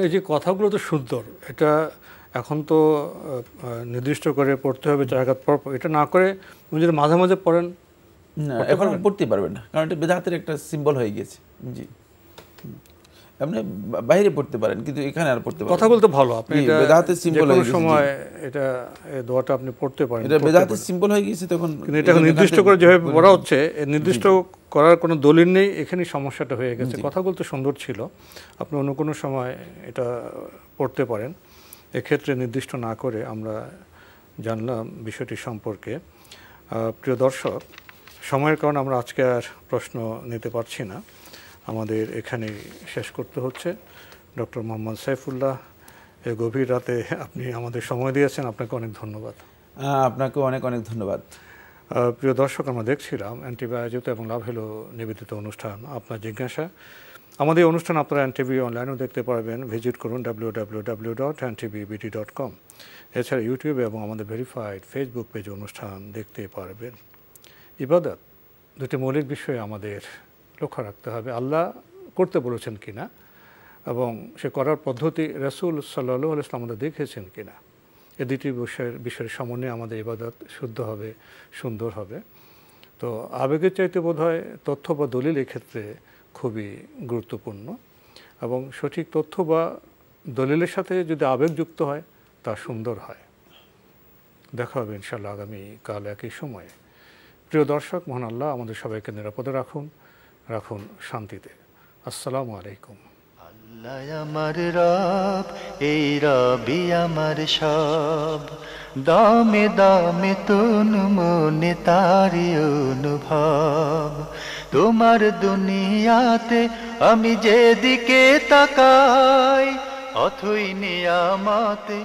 এই যে কথাগুলো তো সুন্দর, এটা এখন তো নির্দিষ্ট করে পড়তে হবে জায়গাত পর, এটা না করে যদি মাঝে মাঝে পড়েন না, এখন পড়তে পারবেন না, কারণ এটা বেদাতের একটা সিম্বল হয়ে গেছে। জি, আপনি বাইরে পড়তে পারেন কিন্তু এখানে আর পড়তে পারেন। কথা বলতে ভালো, আপনি এটা বেদাতের সিম্বল হয়ে গেছে, সময় এটা এই দোয়াটা আপনি পড়তে পারেন, এটা বেদাতের সিম্বল হয়ে গেছে। তখন কিন্তু এটা নির্দিষ্ট করে যেভাবে পড়া হচ্ছে, নির্দিষ্ট করার কোনো দলিল নেই, এখানেই সমস্যাটা হয়ে গেছে। কথা বলতে সুন্দর ছিল, আপনি অন্য কোনো সময় এটা পড়তে পারেন। এক্ষেত্রে নির্দিষ্ট না করে আমরা জানলাম বিষয়টি সম্পর্কে। প্রিয় দর্শক, সময়ের কারণে আমরা আজকে আর প্রশ্ন নিতে পারছি না, আমাদের এখানে শেষ করতে হচ্ছে। ডক্টর মোহাম্মদ সাইফুল্লাহ, এই গভীর রাতে আপনি আমাদের সময় দিয়েছেন, আপনাকে অনেক ধন্যবাদ। আপনাকেও অনেক অনেক ধন্যবাদ। প্রিয় দর্শক, আমরা দেখছিলাম এনটিভি আয়োজিত এবং লাভ হলো নিবেদিত অনুষ্ঠান আপনার জিজ্ঞাসা। আমাদের অনুষ্ঠান আপনারা এনটিভি অনলাইনেও দেখতে পারবেন, ভিজিট করুন www.ntvbt.com। এছাড়া ইউটিউবে এবং আমাদের ভেরিফাইড ফেসবুক পেজে অনুষ্ঠান দেখতে পারবেন। ইবাদত দুটি মৌলিক বিষয়ে আমাদের লক্ষ্য রাখতে হবে, আল্লাহ করতে বলেছেন কিনা এবং সে করার পদ্ধতি রাসূল সাল্লাল্লাহু আলাইহি ওয়াসাল্লাম আমাদের দেখেছেন কিনা। এই দুটি বিষয়ের সমন্বয়ে আমাদের ইবাদত শুদ্ধ হবে, সুন্দর হবে। তো আবেগের চাইতে বোধহয় তথ্য বা দলিল এক্ষেত্রে খুবই গুরুত্বপূর্ণ, এবং সঠিক তথ্য বা দলিলের সাথে যদি আবেগ যুক্ত হয় তা সুন্দর হয়। দেখা হবে ইনশাআল্লাহ আগামী কাল একই সময়ে। প্রিয় দর্শক, মহান আল্লাহ আমাদের সবাইকে নিরাপদে রাখুন শান্তিতে। আসসালামু আলাইকুম। আল্লাহ আমার রব, এই রবি আমার সব, দামে দামে তন মনে তারি অনুভব। তোমার দুনিয়াতে আমি যেদিকে তাকাই, অথই নিয়ামতে